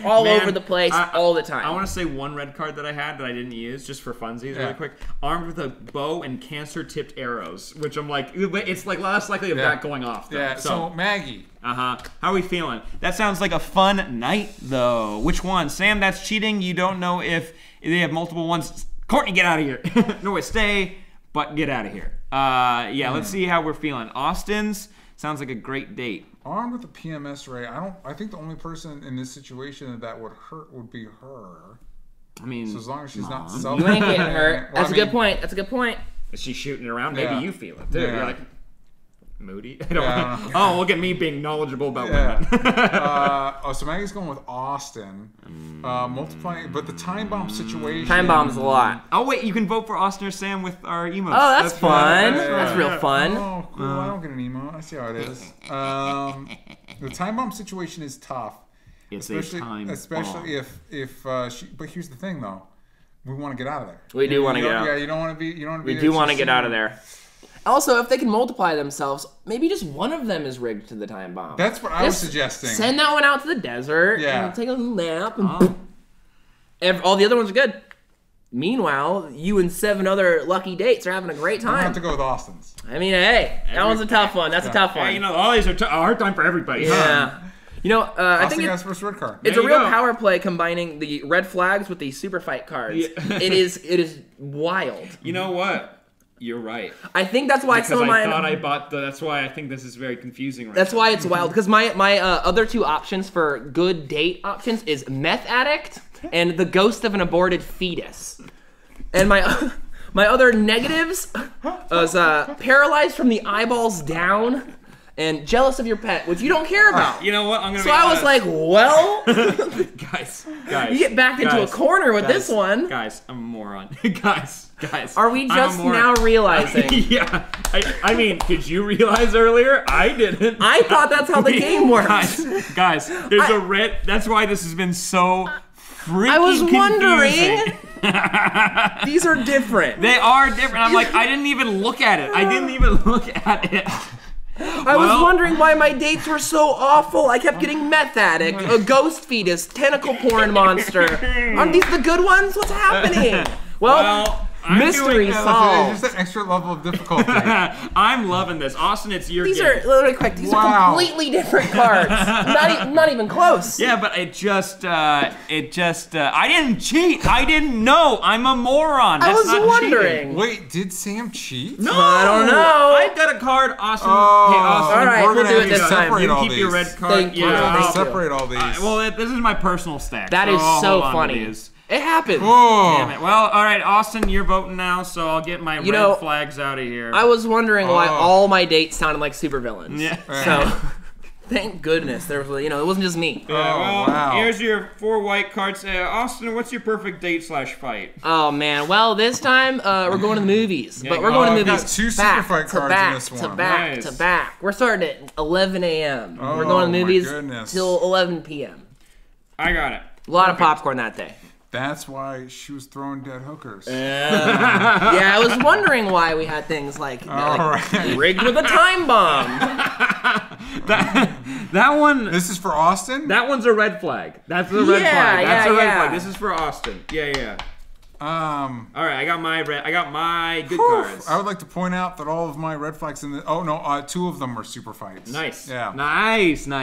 [SPEAKER 3] all over the place all the time.
[SPEAKER 1] I want to say one red card that I had that I didn't use just for funsies really quick. Armed with a bow and cancer-tipped arrows, which I'm like, it's like less likely of that going off. Though.
[SPEAKER 2] Yeah. So Maggie.
[SPEAKER 1] How are we feeling? That sounds like a fun night, though. Which one? Sam, that's cheating. You don't know if they have multiple ones. Courtney, get out of here. No way, stay, but get out of here. Let's see how we're feeling. Austin's sounds like a great date.
[SPEAKER 2] Armed with a PMS ray, I think the only person in this situation that would hurt would be her.
[SPEAKER 1] I mean,
[SPEAKER 2] so as long as she's not
[SPEAKER 3] you ain't getting hurt. That's a good point. That's a good point.
[SPEAKER 1] Is she shooting around? Maybe you feel it too.
[SPEAKER 2] Yeah.
[SPEAKER 1] You're like moody. I don't know. Oh, look at me being knowledgeable about women.
[SPEAKER 2] So Maggie's going with Austin, multiplying, but the time bomb situation.
[SPEAKER 3] Time bomb's a lot.
[SPEAKER 1] Oh wait, you can vote for Austin or Sam with our emotes.
[SPEAKER 3] Oh, that's fun. That's real fun.
[SPEAKER 2] Oh, cool. I don't get an emote. I see how it is. The time bomb situation is tough.
[SPEAKER 1] It's
[SPEAKER 2] especially,
[SPEAKER 1] a time
[SPEAKER 2] especially
[SPEAKER 1] bomb.
[SPEAKER 2] if she. But here's the thing, though. We want to get out of there.
[SPEAKER 3] We do want to get out.
[SPEAKER 2] Yeah, you don't want to be. You don't want to be.
[SPEAKER 3] We do want to get out of there. Also, if they can multiply themselves, maybe just one of them is rigged to the time bomb.
[SPEAKER 2] That's what I was suggesting.
[SPEAKER 3] Send that one out to the desert.
[SPEAKER 2] Yeah.
[SPEAKER 3] And take a nap. And all the other ones are good. Meanwhile, you and 7 other lucky dates are having a great time.
[SPEAKER 2] I have to go with Austin's.
[SPEAKER 3] I mean, hey, that one's a tough one. That's a tough one.
[SPEAKER 1] Yeah, all these are a hard time for everybody.
[SPEAKER 3] Yeah. I think
[SPEAKER 2] it's first red card.
[SPEAKER 3] It's a real power play combining the red flags with the Superfight cards. Yeah. It is wild.
[SPEAKER 1] You know what? You're right.
[SPEAKER 3] I think that's why some of mine.
[SPEAKER 1] That's why I think this is very confusing.
[SPEAKER 3] That's why it's wild because my other 2 options for good date options is meth addict and the ghost of an aborted fetus, and my other negatives is paralyzed from the eyeballs down. And jealous of your pet, which you don't care about.
[SPEAKER 1] You know what?
[SPEAKER 3] I was like, well,
[SPEAKER 1] guys,
[SPEAKER 3] you get backed into a corner with this one.
[SPEAKER 1] Guys, I'm a moron. guys.
[SPEAKER 3] Are we just now realizing?
[SPEAKER 1] Yeah. I mean, did you realize earlier? I didn't.
[SPEAKER 3] I thought that's how the game works.
[SPEAKER 1] Guys, there's a red. That's why this has been so freaking
[SPEAKER 3] I was
[SPEAKER 1] confusing.
[SPEAKER 3] wondering. These are different.
[SPEAKER 1] They are different. I'm like, I didn't even look at it.
[SPEAKER 3] I was wondering why my dates were so awful. I kept getting meth addict, a ghost fetus, tentacle porn monster. Aren't these the good ones? What's happening? Well mystery solved.
[SPEAKER 2] It's just an extra level of difficulty.
[SPEAKER 1] I'm loving this. Austin, it's your
[SPEAKER 3] These
[SPEAKER 1] game.
[SPEAKER 3] are literally quick. These are completely different cards. not even close.
[SPEAKER 1] Yeah, but I didn't cheat. I didn't know. I'm a moron.
[SPEAKER 3] I
[SPEAKER 1] That's
[SPEAKER 3] was
[SPEAKER 1] not
[SPEAKER 3] wondering.
[SPEAKER 1] cheating.
[SPEAKER 2] Wait, did Sam cheat?
[SPEAKER 1] No,
[SPEAKER 3] I don't know.
[SPEAKER 1] I've got a card, Austin.
[SPEAKER 2] Oh,
[SPEAKER 1] hey, Austin.
[SPEAKER 3] all right,
[SPEAKER 2] we're
[SPEAKER 3] we'll
[SPEAKER 2] gonna
[SPEAKER 3] do
[SPEAKER 2] have
[SPEAKER 3] it
[SPEAKER 2] to
[SPEAKER 3] this time.
[SPEAKER 2] separate
[SPEAKER 1] You
[SPEAKER 2] all
[SPEAKER 1] keep
[SPEAKER 2] these.
[SPEAKER 1] your red card.
[SPEAKER 3] Thank you.
[SPEAKER 1] Yeah.
[SPEAKER 3] Thank you.
[SPEAKER 2] Separate all these.
[SPEAKER 1] Well, this is my personal stack.
[SPEAKER 3] That is so funny. It happens.
[SPEAKER 2] Oh.
[SPEAKER 1] Damn it. Well, all right, Austin, you're voting now, so I'll get my red flags out of here.
[SPEAKER 3] I was wondering why all my dates sounded like supervillains.
[SPEAKER 1] Yeah.
[SPEAKER 3] So, thank goodness there was, it wasn't just me.
[SPEAKER 1] Well, here's your 4 white cards. Austin, what's your perfect date/fight?
[SPEAKER 3] Oh man, well this time we're going to the movies, but we're going to the movies
[SPEAKER 2] got 2
[SPEAKER 3] back
[SPEAKER 2] Superfight
[SPEAKER 3] to
[SPEAKER 2] cards
[SPEAKER 3] back
[SPEAKER 2] in this
[SPEAKER 3] to
[SPEAKER 2] one.
[SPEAKER 3] back
[SPEAKER 1] Nice.
[SPEAKER 3] to back. We're starting at 11 a.m.
[SPEAKER 2] Oh,
[SPEAKER 3] we're going to the
[SPEAKER 2] my
[SPEAKER 3] movies
[SPEAKER 2] goodness.
[SPEAKER 3] till 11 p.m.
[SPEAKER 1] I got it.
[SPEAKER 3] A lot of popcorn that day.
[SPEAKER 2] That's why she was throwing dead hookers.
[SPEAKER 3] Yeah, I was wondering why we had things like,
[SPEAKER 2] All right.
[SPEAKER 3] rigged with a time bomb.
[SPEAKER 1] That one.
[SPEAKER 2] This is for Austin?
[SPEAKER 1] That one's a red flag. That's a red flag. That's a red
[SPEAKER 3] yeah.
[SPEAKER 1] flag. This is for Austin. Yeah. All right, I got my good cards.
[SPEAKER 2] I would like to point out that all of my red flags in the... Oh, no, 2 of them were super fights.
[SPEAKER 1] Nice.
[SPEAKER 2] Yeah.
[SPEAKER 1] Nice. All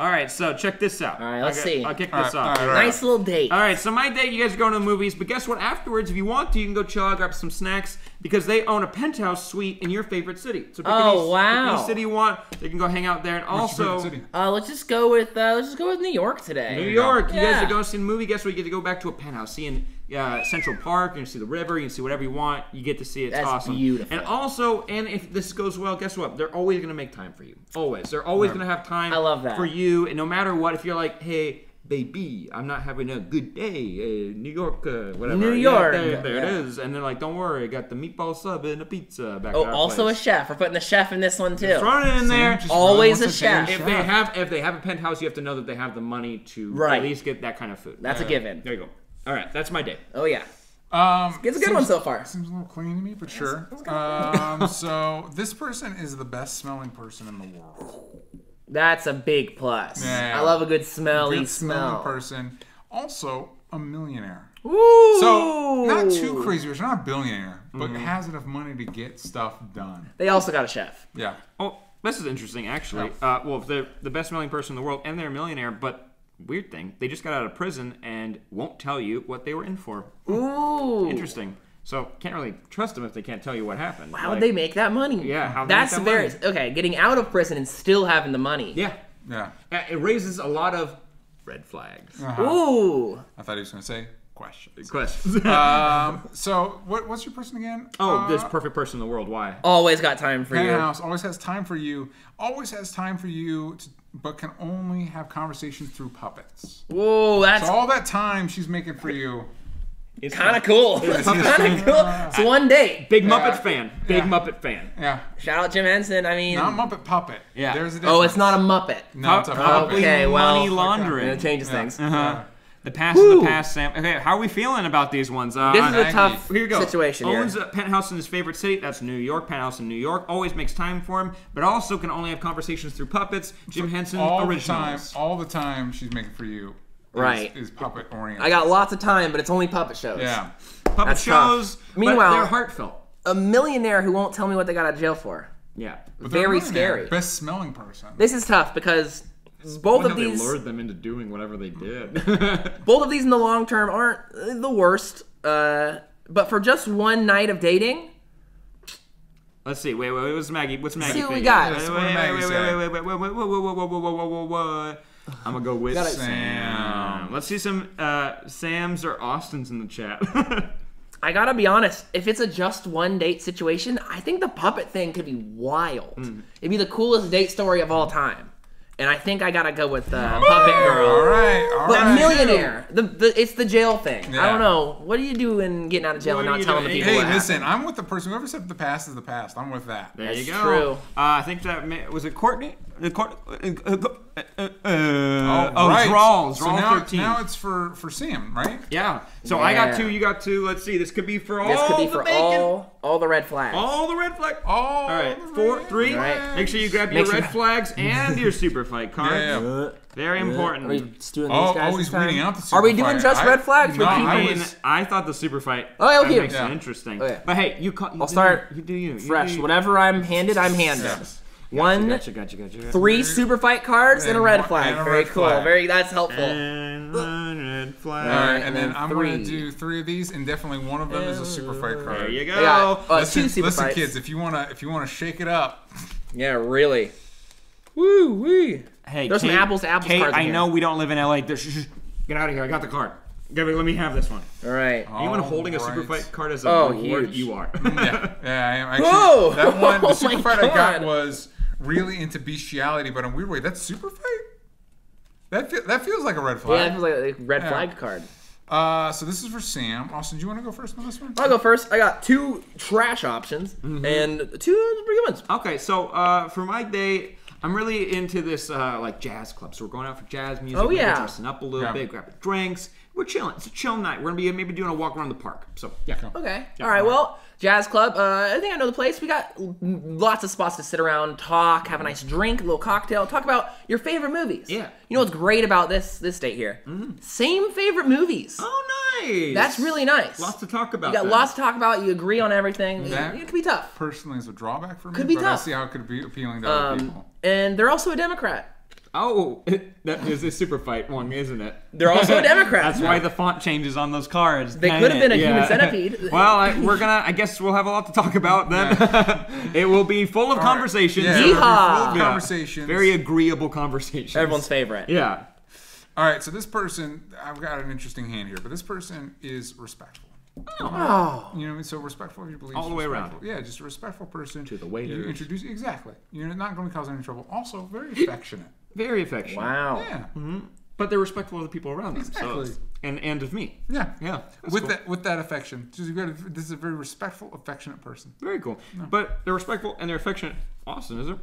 [SPEAKER 1] right, so check this out.
[SPEAKER 3] All right, let's see.
[SPEAKER 1] I'll kick this off.
[SPEAKER 2] all right.
[SPEAKER 3] Nice little date.
[SPEAKER 1] All right, so my date, you guys are going to the movies, but guess what? Afterwards, if you want to, you can go chill out, grab some snacks, because they own a penthouse suite in your favorite city. So pick any city you want. They can go hang out there, and
[SPEAKER 2] What's your
[SPEAKER 1] also...
[SPEAKER 2] favorite city?
[SPEAKER 3] Let's just go with New York today.
[SPEAKER 1] New York. You guys
[SPEAKER 3] Yeah.
[SPEAKER 1] are going to see the movie. Guess what? You get to go back to a penthouse, seeing Central Park. You can see the river. You can see whatever you want. You get to see it. It's
[SPEAKER 3] That's
[SPEAKER 1] awesome.
[SPEAKER 3] beautiful.
[SPEAKER 1] And also, if this goes well, guess what? They're always going to make time for you. Always. They're always going to have time.
[SPEAKER 3] I love that.
[SPEAKER 1] For you. And no matter what, if you're like, hey, baby, I'm not having a good day. New York, whatever.
[SPEAKER 3] New York.
[SPEAKER 1] Yeah, there it is. And they're like, don't worry, I got the meatball sub and a pizza back at our
[SPEAKER 3] Also
[SPEAKER 1] place.
[SPEAKER 3] a chef. We're putting the chef in this one too.
[SPEAKER 1] Throwing it in there.
[SPEAKER 2] Just
[SPEAKER 3] Always
[SPEAKER 2] really
[SPEAKER 3] a
[SPEAKER 2] wants to date
[SPEAKER 3] chef.
[SPEAKER 1] If they have a penthouse, you have to know that they have the money to
[SPEAKER 3] Right.
[SPEAKER 1] at least get that kind of food.
[SPEAKER 3] That's a given.
[SPEAKER 1] There you go. All right, that's my day.
[SPEAKER 3] Oh yeah.
[SPEAKER 2] It's
[SPEAKER 3] a good one so far.
[SPEAKER 2] Seems a little clean to me, but sure. So this person is the best smelling person in the world.
[SPEAKER 3] That's a big plus.
[SPEAKER 2] Yeah.
[SPEAKER 3] I love a good smelly
[SPEAKER 2] Good smelling
[SPEAKER 3] smell.
[SPEAKER 2] person. Also a millionaire.
[SPEAKER 3] Ooh.
[SPEAKER 2] So not too crazy rich, not a billionaire, but has enough money to get stuff done.
[SPEAKER 3] They also got a chef.
[SPEAKER 2] Yeah.
[SPEAKER 1] Oh, this is interesting, actually. Well, if they're the best smelling person in the world and they're a millionaire, but weird thing, they just got out of prison and won't tell you what they were in for.
[SPEAKER 3] Ooh.
[SPEAKER 1] Interesting. So can't really trust them if they can't tell you what happened.
[SPEAKER 3] How would they make that money?
[SPEAKER 1] Yeah, how'd they make
[SPEAKER 3] That's
[SPEAKER 1] that
[SPEAKER 3] very
[SPEAKER 1] money?
[SPEAKER 3] okay. Getting out of prison and still having the money.
[SPEAKER 1] Yeah.
[SPEAKER 2] Yeah.
[SPEAKER 1] It raises a lot of red flags.
[SPEAKER 3] Ooh.
[SPEAKER 2] I thought he was going to say questions.
[SPEAKER 1] Questions.
[SPEAKER 2] So what's your person again?
[SPEAKER 1] This perfect person in the world. Why?
[SPEAKER 3] Always got time for you.
[SPEAKER 2] Penthouse always has time for you. Always has time for you, but can only have conversations through puppets.
[SPEAKER 3] Whoa, that's
[SPEAKER 2] So all that time she's making for you.
[SPEAKER 1] It's
[SPEAKER 3] kind of cool. Kind of cool. It's one date.
[SPEAKER 1] Big
[SPEAKER 2] Yeah.
[SPEAKER 1] Muppet fan. Big
[SPEAKER 2] Yeah.
[SPEAKER 1] Muppet fan.
[SPEAKER 2] Yeah.
[SPEAKER 3] Shout out Jim Henson. I mean,
[SPEAKER 2] Not Muppet puppet.
[SPEAKER 1] Yeah.
[SPEAKER 2] There's a difference.
[SPEAKER 3] oh, it's not a Muppet.
[SPEAKER 2] No, it's a
[SPEAKER 1] Probably
[SPEAKER 2] puppet.
[SPEAKER 3] Okay, well,
[SPEAKER 1] money laundering.
[SPEAKER 3] It changes things.
[SPEAKER 2] Yeah.
[SPEAKER 1] The past is the past, Sam. Okay, how are we feeling about these ones?
[SPEAKER 3] This is a
[SPEAKER 2] Maggie.
[SPEAKER 3] tough
[SPEAKER 1] Here you go.
[SPEAKER 3] situation
[SPEAKER 1] Owns
[SPEAKER 3] here.
[SPEAKER 1] a penthouse in his favorite city. That's New York. Penthouse in New York. Always makes time for him, but also can only have conversations through puppets. Jim Henson originals.
[SPEAKER 2] All the time she's making for you.
[SPEAKER 3] Right.
[SPEAKER 2] Is puppet oriented.
[SPEAKER 3] I got lots of time, but it's only puppet shows.
[SPEAKER 2] Yeah.
[SPEAKER 1] Puppet
[SPEAKER 3] That's
[SPEAKER 1] shows.
[SPEAKER 3] tough. Meanwhile-
[SPEAKER 1] but they're heartfelt.
[SPEAKER 3] A millionaire who won't tell me what they got out of jail for.
[SPEAKER 1] Yeah.
[SPEAKER 2] But they're
[SPEAKER 3] Very
[SPEAKER 2] a millionaire.
[SPEAKER 3] scary.
[SPEAKER 2] Best smelling person.
[SPEAKER 3] This is tough because both of
[SPEAKER 1] They
[SPEAKER 3] these,
[SPEAKER 1] lured them into doing whatever they did.
[SPEAKER 3] both of these in the long term aren't the worst. But for just one night of dating,
[SPEAKER 1] Let's see. Wait. What's Maggie? What's Maggie?
[SPEAKER 3] See what we
[SPEAKER 1] thinking?
[SPEAKER 3] got.
[SPEAKER 2] What did Maggie say?
[SPEAKER 1] Wait. I'm gonna go with
[SPEAKER 3] Got it.
[SPEAKER 1] Sam. Let's see some Sams or Austins in the chat.
[SPEAKER 3] I gotta be honest, if it's a just one date situation, I think the puppet thing could be wild. It'd be the coolest date story of all time. And I think I gotta go with Puppet Girl.
[SPEAKER 2] All right.
[SPEAKER 3] But millionaire, it's the jail thing.
[SPEAKER 2] Yeah.
[SPEAKER 3] I don't know. What do you do in getting out of jail
[SPEAKER 1] What
[SPEAKER 3] and
[SPEAKER 1] are
[SPEAKER 3] not
[SPEAKER 1] you
[SPEAKER 3] telling the
[SPEAKER 1] doing?
[SPEAKER 3] people
[SPEAKER 2] Hey,
[SPEAKER 3] what
[SPEAKER 2] listen,
[SPEAKER 3] happened?
[SPEAKER 2] I'm with the person. Whoever said the past is the past. I'm with that.
[SPEAKER 1] There
[SPEAKER 3] That's
[SPEAKER 1] you go.
[SPEAKER 3] true.
[SPEAKER 1] I think that was it. Courtney.
[SPEAKER 2] Right.
[SPEAKER 1] Draws.
[SPEAKER 2] So
[SPEAKER 1] Draws
[SPEAKER 2] now,
[SPEAKER 1] 13.
[SPEAKER 2] now it's for Sam, right?
[SPEAKER 1] Yeah. So I got
[SPEAKER 3] Yeah.
[SPEAKER 1] 2. You got 2. Let's see. This could be for all.
[SPEAKER 3] This could be
[SPEAKER 1] the
[SPEAKER 3] for
[SPEAKER 1] bacon.
[SPEAKER 3] all the red flags.
[SPEAKER 1] All the red flags.
[SPEAKER 2] All
[SPEAKER 1] right. 4, 3.
[SPEAKER 3] Right.
[SPEAKER 1] Make sure you grab
[SPEAKER 3] Make
[SPEAKER 1] your
[SPEAKER 3] sure-
[SPEAKER 1] red flags and your super fight cards.
[SPEAKER 2] Yeah.
[SPEAKER 1] Very important.
[SPEAKER 3] Are we just doing these
[SPEAKER 2] Oh,
[SPEAKER 3] guys
[SPEAKER 2] he's
[SPEAKER 3] this time?
[SPEAKER 2] reading out the super
[SPEAKER 3] Are we doing
[SPEAKER 2] fight.
[SPEAKER 3] just red flags?
[SPEAKER 2] No,
[SPEAKER 3] for
[SPEAKER 1] I
[SPEAKER 3] people?
[SPEAKER 1] mean, I thought the super fight.
[SPEAKER 3] Oh, okay.
[SPEAKER 1] Makes it
[SPEAKER 2] Yeah.
[SPEAKER 1] interesting.
[SPEAKER 3] Okay.
[SPEAKER 1] But hey, you
[SPEAKER 3] I'll start
[SPEAKER 1] You do you.
[SPEAKER 3] fresh.
[SPEAKER 1] You do.
[SPEAKER 3] Whatever I'm handed, I'm handed.
[SPEAKER 2] Yes.
[SPEAKER 3] One,
[SPEAKER 1] Gotcha.
[SPEAKER 3] 3 super fight cards and a red
[SPEAKER 2] And
[SPEAKER 3] flag.
[SPEAKER 2] a
[SPEAKER 3] Very
[SPEAKER 2] red
[SPEAKER 3] cool.
[SPEAKER 2] flag.
[SPEAKER 3] That's helpful.
[SPEAKER 1] And one red flag.
[SPEAKER 2] All right,
[SPEAKER 3] and
[SPEAKER 2] and then
[SPEAKER 3] then
[SPEAKER 2] I'm going to
[SPEAKER 3] 3.
[SPEAKER 2] do 3 of these, and definitely one of them is a super fight card.
[SPEAKER 1] There you go.
[SPEAKER 3] I got
[SPEAKER 2] Listen,
[SPEAKER 3] 2 super
[SPEAKER 2] listen,
[SPEAKER 3] fights.
[SPEAKER 2] kids, if you wanna shake it up,
[SPEAKER 3] Yeah, really. Woo wee.
[SPEAKER 1] Hey,
[SPEAKER 3] There's some
[SPEAKER 1] Kate,
[SPEAKER 3] apples to apples
[SPEAKER 1] Kate,
[SPEAKER 3] cards in
[SPEAKER 1] I
[SPEAKER 3] here.
[SPEAKER 1] know we don't live in LA. Get out of here. I got the card. Let me have this one.
[SPEAKER 3] All right.
[SPEAKER 1] Anyone holding a super
[SPEAKER 2] Alright.
[SPEAKER 1] fight card as a
[SPEAKER 3] Oh,
[SPEAKER 1] reward,
[SPEAKER 3] huge.
[SPEAKER 1] you are.
[SPEAKER 2] yeah, I am actually.
[SPEAKER 3] Whoa!
[SPEAKER 2] That one, the
[SPEAKER 3] Oh
[SPEAKER 2] super
[SPEAKER 3] my
[SPEAKER 2] fight I got
[SPEAKER 3] God.
[SPEAKER 2] was really into bestiality, but in a weird way. That's super fight. That feels like a red
[SPEAKER 3] Yeah,
[SPEAKER 2] flag.
[SPEAKER 3] that feels like a red
[SPEAKER 2] Yeah.
[SPEAKER 3] flag card.
[SPEAKER 2] So this is for Sam. Austin, do you want to go first on this one?
[SPEAKER 3] I'll go first. I got 2 trash options and 2 pretty good ones.
[SPEAKER 1] Okay, so for my day, I'm really into this like jazz club. So we're going out for jazz music.
[SPEAKER 3] Oh,
[SPEAKER 1] we're
[SPEAKER 3] yeah.
[SPEAKER 1] dressing up a little
[SPEAKER 2] Yeah.
[SPEAKER 1] bit, grabbing drinks, we're chilling. It's a chill night. We're gonna be maybe doing a walk around the park. So yeah.
[SPEAKER 3] Okay. All right. Well, Jazz Club. I think I know the place. We got lots of spots to sit around, talk, have a nice drink, a little cocktail, talk about your favorite movies.
[SPEAKER 1] Yeah.
[SPEAKER 3] You know what's great about this date here? Same favorite movies.
[SPEAKER 1] Oh, nice.
[SPEAKER 3] That's really nice.
[SPEAKER 1] Lots to talk about.
[SPEAKER 3] You got lots to talk about. You agree on everything.
[SPEAKER 2] That
[SPEAKER 3] It could be tough.
[SPEAKER 2] Personally, is a drawback for me.
[SPEAKER 3] Could be
[SPEAKER 2] but
[SPEAKER 3] tough.
[SPEAKER 2] I see how it could be appealing to other people.
[SPEAKER 3] And they're also a Democrat.
[SPEAKER 1] Oh, that is a Superfight one, isn't it?
[SPEAKER 3] They're also a Democrat.
[SPEAKER 4] That's why the font changes on those cards.
[SPEAKER 3] They could have been a human centipede.
[SPEAKER 1] Well, I guess we'll have a lot to talk about then. It will be full of conversations.
[SPEAKER 2] Yeah,
[SPEAKER 3] Yeehaw!
[SPEAKER 2] full of conversations.
[SPEAKER 1] Very agreeable conversations.
[SPEAKER 3] Everyone's favorite.
[SPEAKER 1] Yeah.
[SPEAKER 2] All right, so this person, I've got an interesting hand here, but this person is respectful.
[SPEAKER 3] Oh.
[SPEAKER 2] You know what I mean? So respectful of your beliefs.
[SPEAKER 1] All the way around.
[SPEAKER 2] Yeah, just a respectful person.
[SPEAKER 1] To the waiters.
[SPEAKER 2] You introduce, exactly. You're not going to cause any trouble. Also, very affectionate.
[SPEAKER 1] Very affectionate.
[SPEAKER 3] Wow.
[SPEAKER 2] Yeah.
[SPEAKER 1] But they're respectful of the people around them.
[SPEAKER 2] Exactly.
[SPEAKER 1] So, and of me.
[SPEAKER 2] Yeah.
[SPEAKER 1] Yeah. That's
[SPEAKER 2] With
[SPEAKER 1] cool.
[SPEAKER 2] that affection. This is a very respectful, affectionate person.
[SPEAKER 1] Very cool. But they're respectful and they're affectionate. Austin, is it?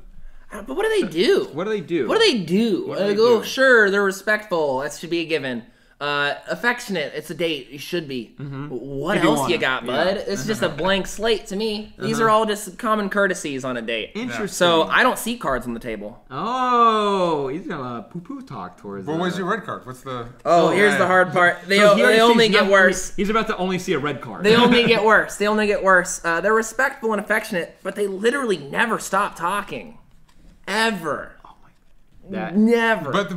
[SPEAKER 3] But what do they do?
[SPEAKER 1] What do they do?
[SPEAKER 3] What do they do?
[SPEAKER 1] What do they
[SPEAKER 3] Oh,
[SPEAKER 1] do?
[SPEAKER 3] sure, they're respectful. That should be a given. Affectionate. It's a date. You should be. What
[SPEAKER 1] If you
[SPEAKER 3] else
[SPEAKER 1] wanna.
[SPEAKER 3] you got, bud? It's just a blank slate to me. These are all just common courtesies on a date.
[SPEAKER 1] Interesting.
[SPEAKER 3] So I don't see cards on the table.
[SPEAKER 1] Oh, he's gonna poo-poo talk towards.
[SPEAKER 2] What was your red card? What's the...
[SPEAKER 3] Oh, here's the hard part. They,
[SPEAKER 1] So he
[SPEAKER 3] they only
[SPEAKER 1] sees
[SPEAKER 3] get
[SPEAKER 1] nothing-
[SPEAKER 3] worse.
[SPEAKER 1] He's about to only see a red card.
[SPEAKER 3] They only get worse. They only get worse. They're respectful and affectionate, but they literally never stop talking. Ever.
[SPEAKER 1] That.
[SPEAKER 3] Never.
[SPEAKER 2] But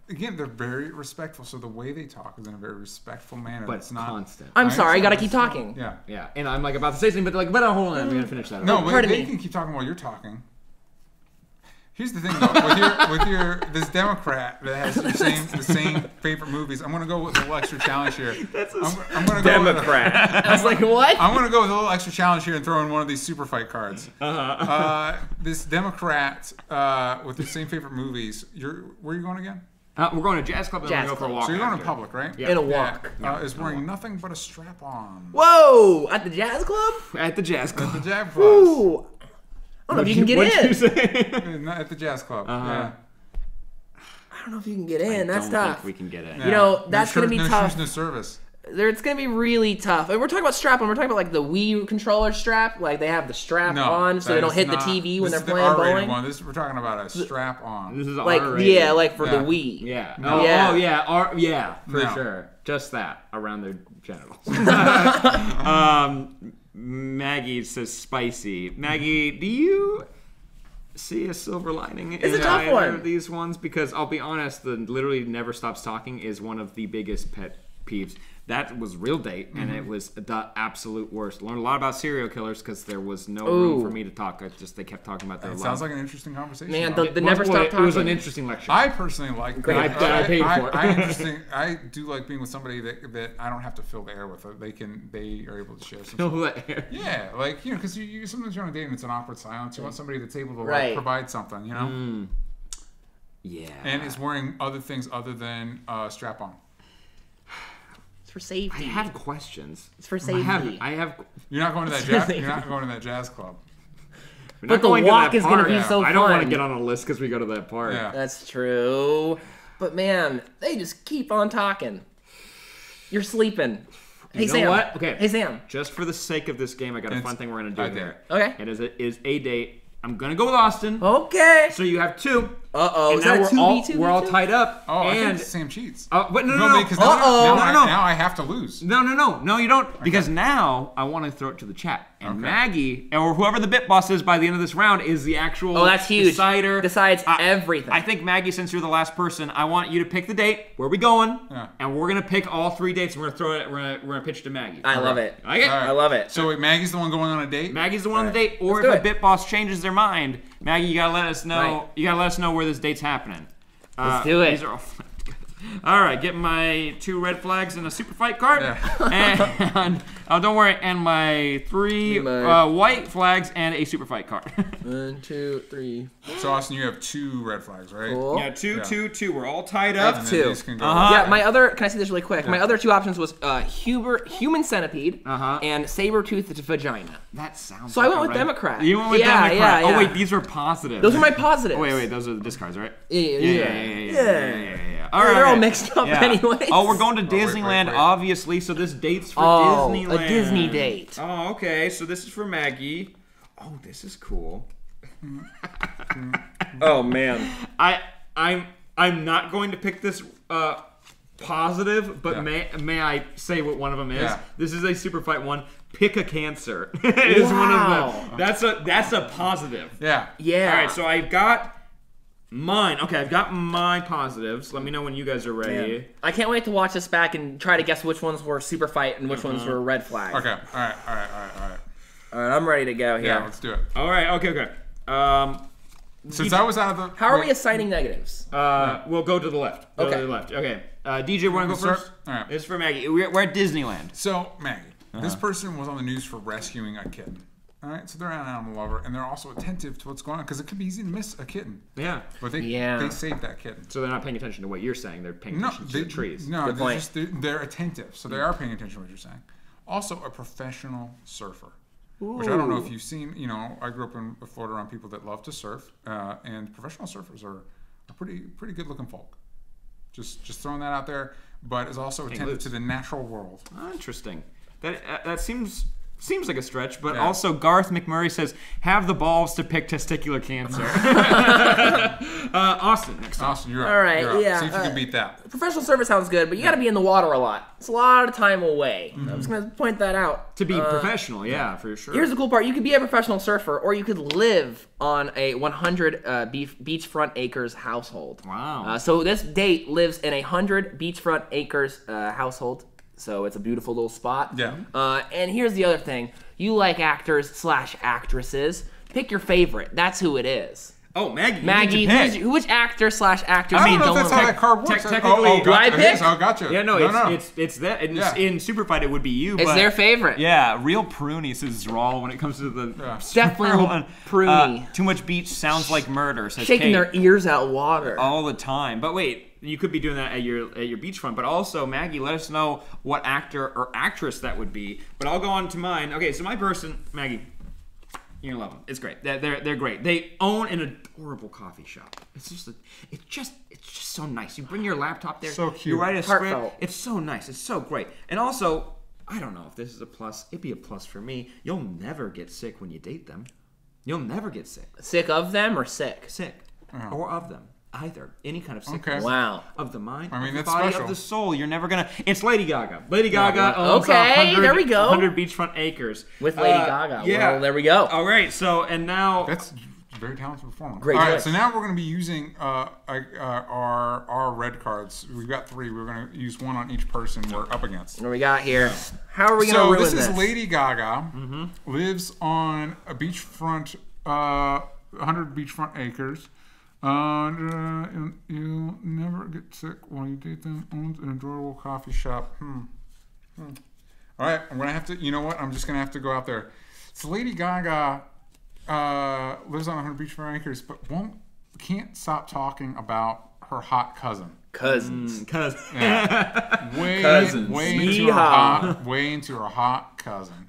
[SPEAKER 2] again, they're very respectful. So the way they talk is in a very respectful manner.
[SPEAKER 1] But
[SPEAKER 2] it's not
[SPEAKER 1] constant.
[SPEAKER 3] I'm sorry, I gotta keep
[SPEAKER 2] understand.
[SPEAKER 3] talking.
[SPEAKER 2] Yeah.
[SPEAKER 1] Yeah, and I'm like about to say something, but hold on, I'm gonna finish that.
[SPEAKER 2] No,
[SPEAKER 1] up.
[SPEAKER 2] but
[SPEAKER 3] pardon
[SPEAKER 2] they
[SPEAKER 3] me.
[SPEAKER 2] can keep talking while you're talking. Here's the thing, though. With your this Democrat that has the same favorite movies, I'm gonna go with a little extra challenge here. I'm gonna go
[SPEAKER 3] Democrat. I was like, what?
[SPEAKER 2] I'm gonna go with a little extra challenge here and throw in one of these Superfight cards. This Democrat with the same favorite movies. Where are you going again?
[SPEAKER 1] We're going to Jazz Club and then
[SPEAKER 3] Jazz
[SPEAKER 1] we're going to go for a
[SPEAKER 3] Club.
[SPEAKER 1] walk.
[SPEAKER 2] So you're going to
[SPEAKER 1] after.
[SPEAKER 2] public, right?
[SPEAKER 1] Yeah.
[SPEAKER 3] In a walk.
[SPEAKER 2] Is wearing nothing but a strap on.
[SPEAKER 3] Whoa! At the Jazz Club?
[SPEAKER 1] At the Jazz Club.
[SPEAKER 2] The Jazz Club.
[SPEAKER 3] Ooh. I don't know if you can get
[SPEAKER 1] What'd
[SPEAKER 3] in.
[SPEAKER 1] you say?
[SPEAKER 2] Not at the Jazz Club. Yeah.
[SPEAKER 3] I don't know if you can get in. That's
[SPEAKER 1] Don't
[SPEAKER 3] tough.
[SPEAKER 1] think we can get in.
[SPEAKER 3] You know, that's gonna be
[SPEAKER 2] no
[SPEAKER 3] tough.
[SPEAKER 2] Shoes, no service.
[SPEAKER 3] It's gonna be really tough. And we're talking about strap on. We're talking about like the Wii controller strap. Like they have the strap on so they don't hit the TV when they're playing bowling.
[SPEAKER 2] We're talking about a strap on.
[SPEAKER 1] This is
[SPEAKER 3] Like
[SPEAKER 1] R-rated.
[SPEAKER 3] yeah, like for
[SPEAKER 2] Yeah.
[SPEAKER 3] the Wii.
[SPEAKER 1] Yeah.
[SPEAKER 3] Yeah.
[SPEAKER 1] Oh, yeah. Yeah, for
[SPEAKER 2] No.
[SPEAKER 1] sure. Just that around their genitals. Maggie says spicy. Maggie, do you see a silver lining in
[SPEAKER 3] It's a tough
[SPEAKER 1] either
[SPEAKER 3] one.
[SPEAKER 1] of these ones? Because I'll be honest, the literally never stops talking is one of the biggest pet peeves. That was real date, and it was the absolute worst. Learned a lot about serial killers because there was no room for me to talk. They kept talking about their
[SPEAKER 2] It
[SPEAKER 1] lives.
[SPEAKER 2] sounds like an interesting conversation.
[SPEAKER 3] Man,
[SPEAKER 2] though.
[SPEAKER 3] the never stop talking.
[SPEAKER 1] It was an interesting lecture.
[SPEAKER 2] I personally like
[SPEAKER 3] Great.
[SPEAKER 1] I paid for it.
[SPEAKER 2] I do like being with somebody that I don't have to fill the air with. They are able to share some. Yeah, like because you sometimes you're on a date and it's an awkward silence. You want somebody that's able to like, provide something,
[SPEAKER 1] Yeah.
[SPEAKER 2] and is wearing other things other than strap on.
[SPEAKER 3] It's for safety.
[SPEAKER 1] I have questions.
[SPEAKER 3] It's for safety.
[SPEAKER 1] I have.
[SPEAKER 2] You're not going to that jazz. You're not going to that jazz club.
[SPEAKER 1] We're
[SPEAKER 3] But
[SPEAKER 1] not
[SPEAKER 3] the
[SPEAKER 1] going to
[SPEAKER 3] walk
[SPEAKER 1] that
[SPEAKER 3] is gonna
[SPEAKER 1] part.
[SPEAKER 3] be so
[SPEAKER 1] I don't want to
[SPEAKER 3] fun.
[SPEAKER 1] get on a list because we go to that part.
[SPEAKER 2] Yeah.
[SPEAKER 3] That's true. But man, they just keep on talking. You're sleeping. Hey
[SPEAKER 1] know
[SPEAKER 3] Sam.
[SPEAKER 1] what? Okay.
[SPEAKER 3] Hey Sam.
[SPEAKER 1] Just for the sake of this game, I got a fun thing we're gonna do
[SPEAKER 2] okay.
[SPEAKER 1] here.
[SPEAKER 3] Okay.
[SPEAKER 1] It is a date. I'm gonna go with Austin.
[SPEAKER 3] Okay.
[SPEAKER 1] So you have two.
[SPEAKER 3] Uh-oh.
[SPEAKER 1] And
[SPEAKER 3] Is
[SPEAKER 1] now
[SPEAKER 3] that a 2v2?
[SPEAKER 1] we're all tied up.
[SPEAKER 2] Oh, I
[SPEAKER 1] and
[SPEAKER 2] think Sam cheats.
[SPEAKER 1] but no.
[SPEAKER 2] because
[SPEAKER 1] Uh-oh.
[SPEAKER 2] now I have to lose.
[SPEAKER 1] No, you don't. Because now I want to throw it to the chat. And Maggie, or whoever the bit boss is by the end of this round, is the actual
[SPEAKER 3] that's huge.
[SPEAKER 1] decider.
[SPEAKER 3] Decides everything.
[SPEAKER 1] I think, Maggie, since you're the last person, I want you to pick the date. Where are we going?
[SPEAKER 2] Yeah.
[SPEAKER 1] And we're going to pick all three dates, and we're going to throw it. We're going to pitch to Maggie.
[SPEAKER 3] I love it.
[SPEAKER 1] Like it?
[SPEAKER 2] All right.
[SPEAKER 3] I love it.
[SPEAKER 2] So wait, Maggie's the one going on a date?
[SPEAKER 1] Maggie's the one on the date, or
[SPEAKER 3] Let's
[SPEAKER 1] if
[SPEAKER 3] do
[SPEAKER 1] a
[SPEAKER 3] it.
[SPEAKER 1] bit boss changes their mind, Maggie, you gotta let us know.
[SPEAKER 3] Right.
[SPEAKER 1] You gotta let us know where this date's happening.
[SPEAKER 3] Let's do it.
[SPEAKER 1] These are all right. Get my 2 red flags and a super fight card, and don't worry, and my 3 white flags and a super fight card.
[SPEAKER 3] 1, 2, 3.
[SPEAKER 2] So Austin, you have 2 red flags, right?
[SPEAKER 3] Cool.
[SPEAKER 1] Yeah, two. We're all tied
[SPEAKER 2] And
[SPEAKER 1] up.
[SPEAKER 2] then
[SPEAKER 3] 2.
[SPEAKER 2] these can go.
[SPEAKER 3] Yeah, my other. Can I say this really quick? My other 2 options was human centipede
[SPEAKER 1] Uh-huh.
[SPEAKER 3] and saber-toothed vagina.
[SPEAKER 1] That sounds.
[SPEAKER 3] So I
[SPEAKER 1] like
[SPEAKER 3] went
[SPEAKER 1] a
[SPEAKER 3] with
[SPEAKER 1] red-
[SPEAKER 3] Democrat.
[SPEAKER 1] You went with
[SPEAKER 3] Yeah,
[SPEAKER 1] Democrat.
[SPEAKER 3] yeah,
[SPEAKER 1] Oh
[SPEAKER 3] yeah.
[SPEAKER 1] wait, these were positive.
[SPEAKER 3] Those are my positives.
[SPEAKER 1] Oh wait, those are the discards, right?
[SPEAKER 3] Yeah.
[SPEAKER 1] Yeah. All right.
[SPEAKER 3] They're all mixed up anyways.
[SPEAKER 1] Oh, we're going to
[SPEAKER 2] wait,
[SPEAKER 1] Disneyland,
[SPEAKER 2] wait.
[SPEAKER 1] obviously. So this date's for
[SPEAKER 3] Oh,
[SPEAKER 1] Disneyland.
[SPEAKER 3] a Disney date.
[SPEAKER 1] Oh, okay. So this is for Maggie. Oh, this is cool. Oh man, I'm not going to pick this positive, but may I say what one of them is?
[SPEAKER 2] Yeah.
[SPEAKER 1] This is a Superfight one. Pick a cancer is one of them. That's a positive.
[SPEAKER 2] Yeah.
[SPEAKER 3] Yeah.
[SPEAKER 1] All right, so I've got mine. Okay, I've got my positives. Let me know when you guys are ready.
[SPEAKER 3] Man. I can't wait to watch this back and try to guess which ones were Superfight and which ones were red flag.
[SPEAKER 2] Okay. All right.
[SPEAKER 3] All right, I'm ready to go here.
[SPEAKER 2] Yeah, let's do it.
[SPEAKER 1] All right. Okay.
[SPEAKER 2] Since I was out of the...
[SPEAKER 3] How are we assigning negatives?
[SPEAKER 1] We'll go to the left. Go
[SPEAKER 3] Okay.
[SPEAKER 1] to the left. Okay. DJ, want to go
[SPEAKER 2] Start?
[SPEAKER 1] first?
[SPEAKER 2] All right.
[SPEAKER 1] It's for Maggie. We're at Disneyland.
[SPEAKER 2] So, Maggie, this person was on the news for rescuing a kitten. All right, so they're an animal lover, and they're also attentive to what's going on, because it could be easy to miss a kitten.
[SPEAKER 1] Yeah.
[SPEAKER 2] But they saved that kitten.
[SPEAKER 1] So they're not paying attention to what you're saying. They're paying attention to the trees.
[SPEAKER 2] No,
[SPEAKER 3] Good point.
[SPEAKER 2] they're attentive, so they are paying attention to what you're saying. Also, a professional surfer. Which I don't know if you've seen. You know, I grew up in Florida around people that love to surf, and professional surfers are pretty good looking folk. Just throwing that out there, but is also attentive to the natural world.
[SPEAKER 1] Oh, interesting. That seems like a stretch, but also Garth McMurray says have the balls to pick testicular cancer. Austin, next time.
[SPEAKER 2] Austin, you're up.
[SPEAKER 3] All right,
[SPEAKER 2] You're up.
[SPEAKER 3] yeah,
[SPEAKER 2] See if you can beat that.
[SPEAKER 3] Professional surfer sounds good, but you got to be in the water a lot. It's a lot of time away. I'm just gonna point that out.
[SPEAKER 1] To be professional, yeah, for sure.
[SPEAKER 3] Here's the cool part: you could be a professional surfer, or you could live on a 100 beachfront acres household.
[SPEAKER 1] Wow.
[SPEAKER 3] So this date lives in a 100 beachfront acres household. So it's a beautiful little spot.
[SPEAKER 2] Yeah.
[SPEAKER 3] And here's the other thing: you like actors/actresses. Pick your favorite. That's who it is.
[SPEAKER 1] Oh, Maggie.
[SPEAKER 3] Maggie,
[SPEAKER 1] you need to pick.
[SPEAKER 3] which actor/actress?
[SPEAKER 2] I don't know if that's how that card works.
[SPEAKER 1] technically-
[SPEAKER 3] Do I pick?
[SPEAKER 2] Oh, gotcha.
[SPEAKER 1] Yeah, no, it's that. In Superfight, it would be you.
[SPEAKER 3] It's
[SPEAKER 1] but
[SPEAKER 3] their favorite.
[SPEAKER 4] Yeah, real pruny, says Rawl when it comes to the...
[SPEAKER 3] Definitely pruny.
[SPEAKER 4] Too much beach sounds like murder, says
[SPEAKER 3] Shaking
[SPEAKER 4] Kate.
[SPEAKER 3] their ears out water.
[SPEAKER 1] all the time. But wait, you could be doing that at your beachfront. But also, Maggie, let us know what actor or actress that would be. But I'll go on to mine. Okay, so my person, Maggie, you're gonna love them. It's great. They're great. They own an adorable coffee shop. It's just so nice. You bring your laptop there.
[SPEAKER 2] So cute.
[SPEAKER 1] You write a script.
[SPEAKER 3] Heartfelt.
[SPEAKER 1] It's so nice. It's so great. And also, I don't know if this is a plus. It'd be a plus for me. You'll never get sick when you date them. You'll never get sick.
[SPEAKER 3] Sick of them or sick?
[SPEAKER 1] Sick. Or of them. Either. Any kind of sickness.
[SPEAKER 2] Okay.
[SPEAKER 3] Wow.
[SPEAKER 1] Of the mind,
[SPEAKER 2] I mean,
[SPEAKER 1] of the
[SPEAKER 2] that's
[SPEAKER 1] body,
[SPEAKER 2] special.
[SPEAKER 1] of the soul. You're never gonna... It's Lady Gaga. Lady Gaga owns
[SPEAKER 3] Okay,
[SPEAKER 1] 100,
[SPEAKER 3] there we go.
[SPEAKER 1] 100 beachfront acres.
[SPEAKER 3] With Lady Gaga.
[SPEAKER 1] Yeah.
[SPEAKER 3] Well, there we go.
[SPEAKER 1] All right, so, and now...
[SPEAKER 2] That's a very talented performer.
[SPEAKER 3] Great
[SPEAKER 2] All right,
[SPEAKER 3] choice.
[SPEAKER 2] so now we're going to be using our red cards. We've got 3. We're going to use 1 on each person we're up against.
[SPEAKER 3] What do we got here? How are we going to
[SPEAKER 2] So
[SPEAKER 3] ruin
[SPEAKER 2] this
[SPEAKER 3] this?
[SPEAKER 2] is Lady Gaga. Lives on a beachfront, 100 beachfront acres. You'll never get sick while you date them. Owns an adorable coffee shop. All right, I'm gonna have to. You know what? I'm just gonna have to go out there. So Lady Gaga lives on 100 beachfront acres, but can't stop talking about her hot cousin.
[SPEAKER 3] Cousins.
[SPEAKER 2] Yeah. Way into her hot cousin.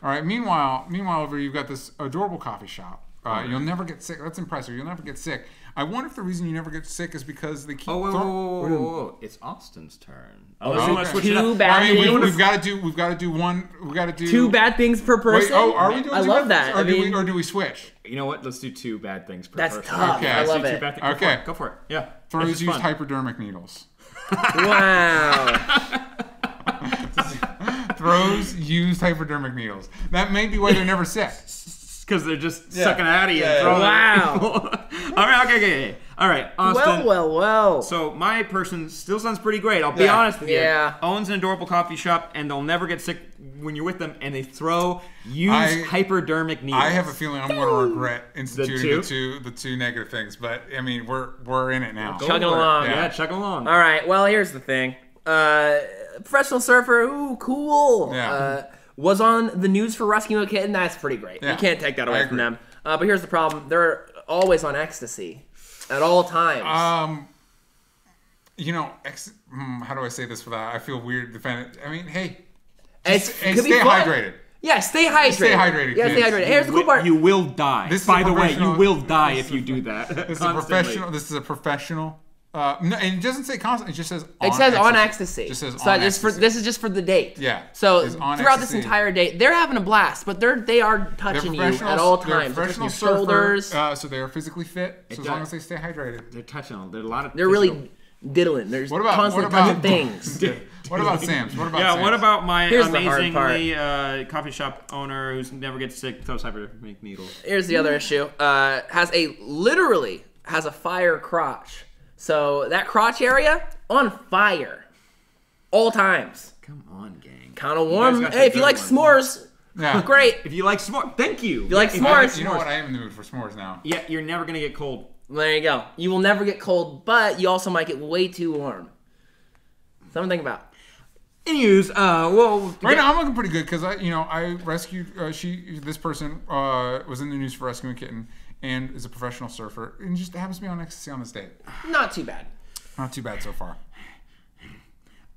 [SPEAKER 2] All right. Meanwhile, over here, you've got this adorable coffee shop. You'll never get sick. That's impressive. You'll never get sick. I wonder if the reason you never get sick is because they keep.
[SPEAKER 1] Whoa. It's Austin's turn.
[SPEAKER 3] Two bad
[SPEAKER 2] I mean,
[SPEAKER 3] things.
[SPEAKER 2] we've got to do one. We got to do
[SPEAKER 3] 2 bad things per person.
[SPEAKER 2] Wait, are we doing?
[SPEAKER 3] I
[SPEAKER 2] 2
[SPEAKER 3] love
[SPEAKER 2] bad
[SPEAKER 3] that.
[SPEAKER 2] things, or do we switch?
[SPEAKER 1] You know what? Let's do 2 bad things per
[SPEAKER 3] That's
[SPEAKER 1] person.
[SPEAKER 3] tough.
[SPEAKER 2] Okay.
[SPEAKER 3] I love
[SPEAKER 1] Let's do
[SPEAKER 3] it.
[SPEAKER 1] 2 bad things.
[SPEAKER 2] Okay.
[SPEAKER 1] Go for it. Yeah.
[SPEAKER 2] Throws used hypodermic needles.
[SPEAKER 3] Wow.
[SPEAKER 2] Throws used hypodermic needles. That may be why they're never sick.
[SPEAKER 1] Because they're just sucking out of you and throwing
[SPEAKER 3] Wow.
[SPEAKER 1] at people. All right, okay. All right, Austin.
[SPEAKER 3] Well.
[SPEAKER 1] So my person still sounds pretty great. I'll be honest with you.
[SPEAKER 3] Yeah.
[SPEAKER 1] Owns an adorable coffee shop, and they'll never get sick when you're with them. And they throw used hypodermic needles.
[SPEAKER 2] I have a feeling I'm going to regret instituting
[SPEAKER 1] two?
[SPEAKER 2] the two negative things, but I mean we're in it now.
[SPEAKER 3] Chugging along.
[SPEAKER 1] Yeah, chug along.
[SPEAKER 3] All right. Well, here's the thing. Professional surfer. Ooh, cool.
[SPEAKER 2] Yeah.
[SPEAKER 3] Was on the news for rescuing a kitten. That's pretty great.
[SPEAKER 2] Yeah.
[SPEAKER 3] You can't take that
[SPEAKER 2] I
[SPEAKER 3] away
[SPEAKER 2] agree.
[SPEAKER 3] from them. But here's the problem. They're always on ecstasy at all times.
[SPEAKER 2] You know, how do I say this without? I feel weird defending. I mean, hey,
[SPEAKER 3] It
[SPEAKER 2] stay
[SPEAKER 3] could be fun.
[SPEAKER 2] hydrated.
[SPEAKER 3] Yeah, stay hydrated.
[SPEAKER 2] Stay hydrated,
[SPEAKER 3] Yeah, stay
[SPEAKER 2] kids.
[SPEAKER 3] hydrated. Here's the cool part.
[SPEAKER 1] You will die.
[SPEAKER 2] This is
[SPEAKER 1] By
[SPEAKER 2] a
[SPEAKER 1] the way, you
[SPEAKER 2] professional-
[SPEAKER 1] will die if you do that.
[SPEAKER 2] This is a professional. This is a professional No, and it doesn't say constant. It just says on
[SPEAKER 3] It says
[SPEAKER 2] ecstasy.
[SPEAKER 3] on ecstasy.
[SPEAKER 2] It just says
[SPEAKER 3] so
[SPEAKER 2] on
[SPEAKER 3] this is just for the date.
[SPEAKER 2] Yeah.
[SPEAKER 3] So
[SPEAKER 2] It's on
[SPEAKER 3] throughout
[SPEAKER 2] ecstasy.
[SPEAKER 3] this entire date, they're having a blast, but they are touching you at all times.
[SPEAKER 2] They're
[SPEAKER 3] They're touching
[SPEAKER 2] professional
[SPEAKER 3] your shoulders.
[SPEAKER 2] so they are physically fit. So as long as they stay hydrated.
[SPEAKER 1] They're touching on. There's a lot of.
[SPEAKER 3] They're really diddling. There's constantly touching things.
[SPEAKER 2] What about Sam's? What about
[SPEAKER 1] Yeah,
[SPEAKER 2] Sam's?
[SPEAKER 1] what about my
[SPEAKER 3] Here's the hard
[SPEAKER 1] amazingly coffee shop owner who's never gets sick, throws hyperthermic needles?
[SPEAKER 3] Here's the other issue. Literally has a fire crotch. So that crotch area on fire, all times.
[SPEAKER 1] Come on, gang.
[SPEAKER 3] Kind of
[SPEAKER 1] You
[SPEAKER 3] warm.
[SPEAKER 1] guys got
[SPEAKER 3] Hey, if
[SPEAKER 1] the
[SPEAKER 3] you
[SPEAKER 1] good
[SPEAKER 3] like
[SPEAKER 1] ones.
[SPEAKER 3] s'mores,
[SPEAKER 2] Yeah.
[SPEAKER 3] great.
[SPEAKER 1] If you like s'mores, thank you.
[SPEAKER 3] If you like s'mores,
[SPEAKER 2] You know what? I am in the mood for s'mores now.
[SPEAKER 1] Yeah, you're never gonna get cold.
[SPEAKER 3] there you go. You will never get cold, but you also might get way too warm. Something to think about.
[SPEAKER 1] Anyways, well,
[SPEAKER 2] Right now I'm looking pretty good because I rescued this person was in the news for rescuing a kitten and is a professional surfer and just happens to be on ecstasy on this date.
[SPEAKER 3] Not too bad.
[SPEAKER 2] Not too bad so far.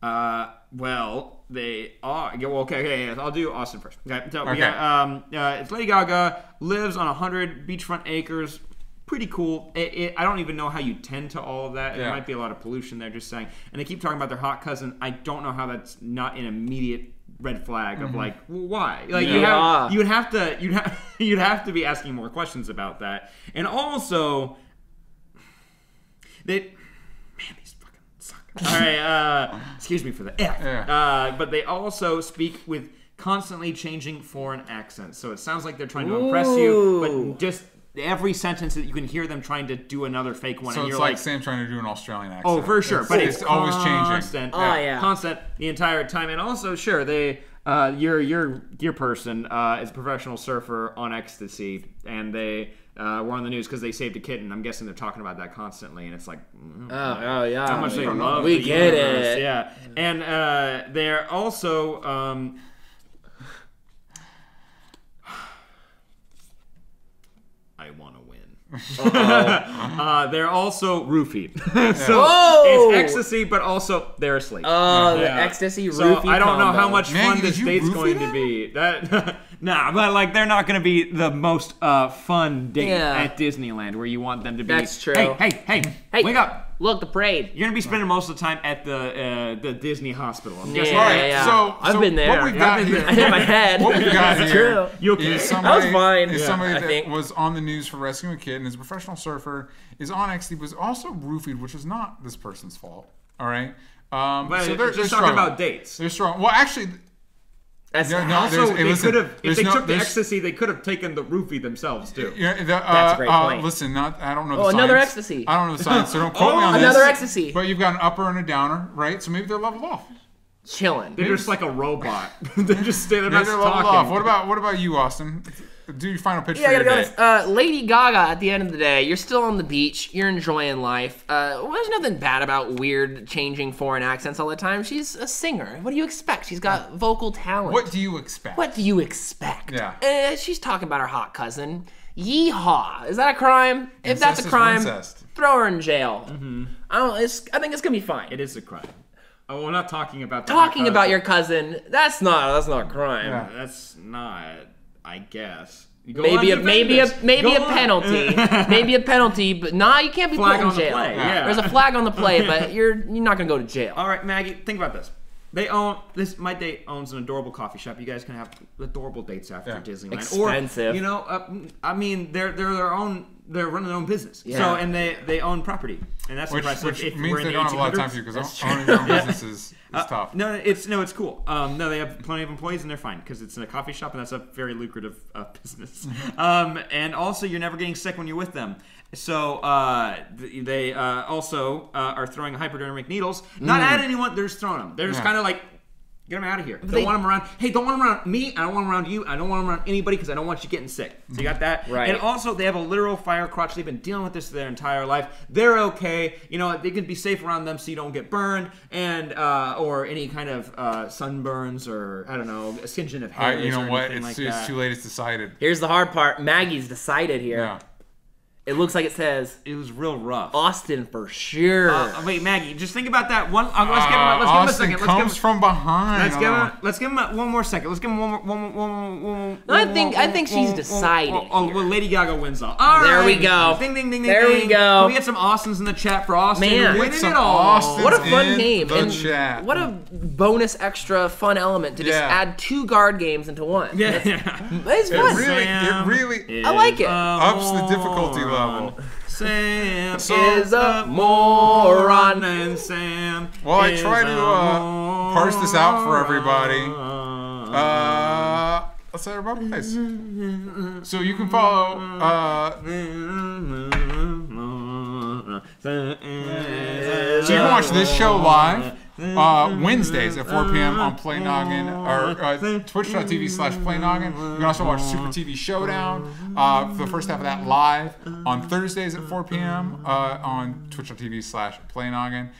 [SPEAKER 1] Well, they are. Yeah, well, okay, I'll do Austin first. Okay, so
[SPEAKER 2] Okay.
[SPEAKER 1] yeah, it's Lady Gaga, lives on 100 beachfront acres. Pretty cool. I don't even know how you tend to all of that.
[SPEAKER 2] Yeah.
[SPEAKER 1] There might be a lot of pollution there, just saying. And they keep talking about their hot cousin. I don't know how that's not an immediate red flag of like, well, why? Like
[SPEAKER 3] Yeah.
[SPEAKER 1] you'd have to be asking more questions about that. And also, man, these fucking suck. All right, excuse me for the F.
[SPEAKER 2] Yeah.
[SPEAKER 1] But they also speak with constantly changing foreign accents. So it sounds like they're trying to impress you, but just every sentence that you can hear them trying to do another fake one.
[SPEAKER 2] So
[SPEAKER 1] and
[SPEAKER 2] it's
[SPEAKER 1] you're
[SPEAKER 2] like Sam trying to do an Australian accent.
[SPEAKER 1] oh, for sure. But it's
[SPEAKER 2] always changing.
[SPEAKER 1] constant.
[SPEAKER 3] Oh, yeah.
[SPEAKER 1] Constant the entire time. And also, sure, they your person is a professional surfer on ecstasy, and they were on the news because they saved a kitten. I'm guessing they're talking about that constantly, and it's like,
[SPEAKER 3] Oh yeah.
[SPEAKER 1] how much they love
[SPEAKER 3] We
[SPEAKER 1] the
[SPEAKER 3] get
[SPEAKER 1] universe.
[SPEAKER 3] it.
[SPEAKER 1] Yeah. And they're also I want to win. They're also roofied. So
[SPEAKER 3] Whoa!
[SPEAKER 1] it's ecstasy, but also they're asleep.
[SPEAKER 3] Oh, the
[SPEAKER 1] Yeah.
[SPEAKER 3] ecstasy
[SPEAKER 1] So
[SPEAKER 3] roofie
[SPEAKER 1] I don't know
[SPEAKER 3] combo.
[SPEAKER 1] how much
[SPEAKER 2] Maggie,
[SPEAKER 1] fun this
[SPEAKER 2] did you
[SPEAKER 1] date's
[SPEAKER 2] roofie
[SPEAKER 1] going to
[SPEAKER 2] them?
[SPEAKER 1] be. That nah, but like they're not going to be the most fun date
[SPEAKER 3] Yeah.
[SPEAKER 1] at Disneyland where you want them to be.
[SPEAKER 3] That's true.
[SPEAKER 1] Hey,
[SPEAKER 3] Hey.
[SPEAKER 1] wake up!
[SPEAKER 3] Look, the parade.
[SPEAKER 1] You're gonna be spending most of the time at the Disney hospital. I'm guessing.
[SPEAKER 3] Yeah,
[SPEAKER 2] All right,
[SPEAKER 3] yeah.
[SPEAKER 2] so
[SPEAKER 3] I've been there.
[SPEAKER 2] What we've got
[SPEAKER 1] I've been
[SPEAKER 2] here,
[SPEAKER 3] I hit my head.
[SPEAKER 2] what we've got
[SPEAKER 3] It's
[SPEAKER 2] here
[SPEAKER 3] true.
[SPEAKER 1] You okay?
[SPEAKER 2] is somebody,
[SPEAKER 3] That was fine.
[SPEAKER 2] is
[SPEAKER 3] Yeah,
[SPEAKER 2] somebody
[SPEAKER 3] I
[SPEAKER 2] that
[SPEAKER 3] think.
[SPEAKER 2] was on the news for rescuing a kid and is a professional surfer, is on ecstasy, was also roofied, which is not this person's fault. All right?
[SPEAKER 1] But
[SPEAKER 2] so
[SPEAKER 1] they're just talking
[SPEAKER 2] struggling.
[SPEAKER 1] about dates.
[SPEAKER 2] They're strong. Well, actually,
[SPEAKER 3] That's
[SPEAKER 2] no,
[SPEAKER 1] Also,
[SPEAKER 2] there's-
[SPEAKER 1] they
[SPEAKER 2] listen,
[SPEAKER 1] could have, if
[SPEAKER 2] there's
[SPEAKER 1] they
[SPEAKER 2] no-
[SPEAKER 1] took the
[SPEAKER 2] there's-
[SPEAKER 1] ecstasy, they could have taken the roofie themselves too.
[SPEAKER 3] That's a great point.
[SPEAKER 2] Listen, I don't know the
[SPEAKER 3] Oh,
[SPEAKER 2] science.
[SPEAKER 3] another ecstasy.
[SPEAKER 2] I don't know the science, so don't quote me on this.
[SPEAKER 3] Another ecstasy.
[SPEAKER 2] But you've got an upper and a downer, right? So maybe they're leveled off.
[SPEAKER 3] Chilling.
[SPEAKER 1] They're just like a robot. They're just they're
[SPEAKER 2] Maybe
[SPEAKER 1] not
[SPEAKER 2] they're leveled
[SPEAKER 1] talking.
[SPEAKER 2] off. What about you, Austin? Do your final pitch
[SPEAKER 3] Yeah,
[SPEAKER 2] for
[SPEAKER 3] I
[SPEAKER 2] your
[SPEAKER 3] gotta be
[SPEAKER 2] day.
[SPEAKER 3] honest. Lady Gaga, at the end of the day, you're still on the beach. You're enjoying life. Well, there's nothing bad about weird changing foreign accents all the time. She's a singer. What do you expect? She's got vocal talent.
[SPEAKER 2] What do you expect?
[SPEAKER 3] What do you expect?
[SPEAKER 2] Yeah.
[SPEAKER 3] She's talking about her hot cousin. Yeehaw! Is that a crime? If that's
[SPEAKER 2] Incest
[SPEAKER 3] a
[SPEAKER 2] is
[SPEAKER 3] crime,
[SPEAKER 2] incest.
[SPEAKER 3] throw her in jail. I think it's gonna be fine.
[SPEAKER 1] It is a crime. Oh, we're not talking about that.
[SPEAKER 3] Talking about your cousin, that's not a crime.
[SPEAKER 2] Yeah.
[SPEAKER 1] That's not. I guess. You go
[SPEAKER 3] Maybe
[SPEAKER 1] on,
[SPEAKER 3] a
[SPEAKER 1] defend this. Go on.
[SPEAKER 3] penalty. Maybe a penalty, but nah, you can't be
[SPEAKER 1] Flag
[SPEAKER 3] put in
[SPEAKER 1] on the
[SPEAKER 3] jail.
[SPEAKER 1] play, yeah.
[SPEAKER 3] There's a flag on the play, but you're not gonna go to jail.
[SPEAKER 1] All right, Maggie, think about this. They own this. My date owns an adorable coffee shop. You guys can have adorable dates after
[SPEAKER 2] Yeah.
[SPEAKER 1] Disneyland.
[SPEAKER 3] Expensive.
[SPEAKER 1] Or, you know, I mean, they're their own. They're running their own business.
[SPEAKER 3] Yeah.
[SPEAKER 1] So and they own property, and that's impressive.
[SPEAKER 2] Which
[SPEAKER 1] if
[SPEAKER 2] means
[SPEAKER 1] we're in
[SPEAKER 2] they
[SPEAKER 1] the
[SPEAKER 2] don't have a lot of time
[SPEAKER 1] 1800s.
[SPEAKER 2] for you because owning your own business is tough.
[SPEAKER 1] No, it's cool. No, they have plenty of employees and they're fine because it's in a coffee shop and that's a very lucrative business. And also, you're never getting sick when you're with them. So they also are throwing hypodermic needles, not at anyone. They're just throwing them. They're just kind of like. Get them out of here. Don't want them around. Hey, don't want them around me. I don't want them around you. I don't want them around anybody because I don't want you getting sick. So you got that?
[SPEAKER 3] Right.
[SPEAKER 1] And also, they have a literal fire crotch. They've been dealing with this their entire life. They're okay. You know, they can be safe around them so you don't get burned and or any kind of sunburns or, I don't know, a singeing of hair.
[SPEAKER 2] You know what?
[SPEAKER 1] Like
[SPEAKER 2] It's
[SPEAKER 1] that.
[SPEAKER 2] too late. It's decided.
[SPEAKER 3] Here's the hard part. Maggie's decided here.
[SPEAKER 2] Yeah.
[SPEAKER 3] It looks like it says
[SPEAKER 4] It was real rough.
[SPEAKER 3] Austin for sure.
[SPEAKER 1] Wait, Maggie, just think about that one. Let's give him a
[SPEAKER 2] Austin
[SPEAKER 1] second.
[SPEAKER 2] comes from behind.
[SPEAKER 1] Let's give him one more second. Let's give him one.
[SPEAKER 3] I think she's decided.
[SPEAKER 1] Well, Lady Gaga wins all.
[SPEAKER 3] There we go.
[SPEAKER 1] Ding, ding, ding, ding.
[SPEAKER 3] There we go.
[SPEAKER 1] Can we get some Austins in the chat for Austin?
[SPEAKER 3] Man.
[SPEAKER 1] Winning
[SPEAKER 2] Some
[SPEAKER 1] it all.
[SPEAKER 2] Austins
[SPEAKER 3] What a fun
[SPEAKER 2] in
[SPEAKER 3] game.
[SPEAKER 2] the
[SPEAKER 3] And
[SPEAKER 2] chat.
[SPEAKER 3] what a bonus extra fun element to just add 2 guard games into one.
[SPEAKER 1] Yeah.
[SPEAKER 3] It's fun.
[SPEAKER 2] It really
[SPEAKER 3] I like it.
[SPEAKER 2] ups the difficulty level.
[SPEAKER 1] Sam
[SPEAKER 3] is a moron.
[SPEAKER 1] And Sam.
[SPEAKER 2] Well, I try to parse this out for everybody. Let's say our guys. So you can follow. So you can watch this show live Wednesdays at 4 p.m. on Play Noggin or twitch.tv/Play Noggin. You can also watch Super TV Showdown for the first half of that live on Thursdays at 4 p.m. On twitch.tv/Play Noggin.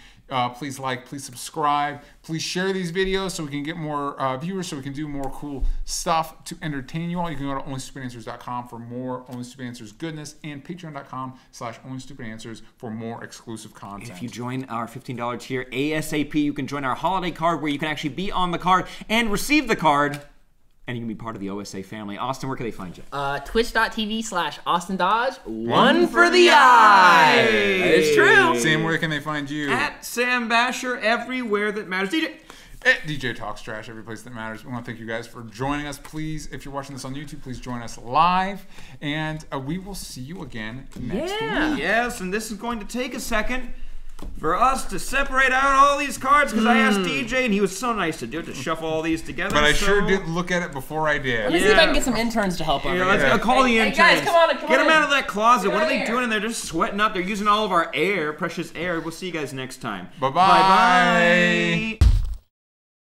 [SPEAKER 2] Please like, please subscribe, please share these videos so we can get more viewers, so we can do more cool stuff to entertain you all. You can go to onlystupidanswers.com for more Only Stupid Answers goodness, and patreon.com/onlystupidanswers for more exclusive content.
[SPEAKER 4] If you join our $15 tier ASAP, you can join our holiday card where you can actually be on the card and receive the card. And you can be part of the OSA family. Austin, where can they find you?
[SPEAKER 3] Twitch.tv/AustinDodge. One for the eye. That is true.
[SPEAKER 2] Sam, where can they find you?
[SPEAKER 1] At Sam Basher, everywhere that matters. DJ.
[SPEAKER 2] At DJ Talks Trash, every place that matters. We want to thank you guys for joining us. Please, if you're watching this on YouTube, please join us live. And we will see you again next week.
[SPEAKER 1] Yes, and this is going to take a second for us to separate out all these cards, because I asked DJ and he was so nice to do it, to shuffle all these together.
[SPEAKER 2] But I sure did look at it before I did.
[SPEAKER 3] Let me see if I can get some interns to help over
[SPEAKER 1] Let's
[SPEAKER 3] here.
[SPEAKER 1] call the interns.
[SPEAKER 3] Hey guys, come on,
[SPEAKER 1] Get them out of that closet.
[SPEAKER 3] Get
[SPEAKER 1] What are
[SPEAKER 3] out
[SPEAKER 1] they
[SPEAKER 3] here.
[SPEAKER 1] doing in there? They're just sweating up. They're using all of our air, precious air. We'll see you guys next time.
[SPEAKER 2] Bye-bye.
[SPEAKER 1] Bye-bye.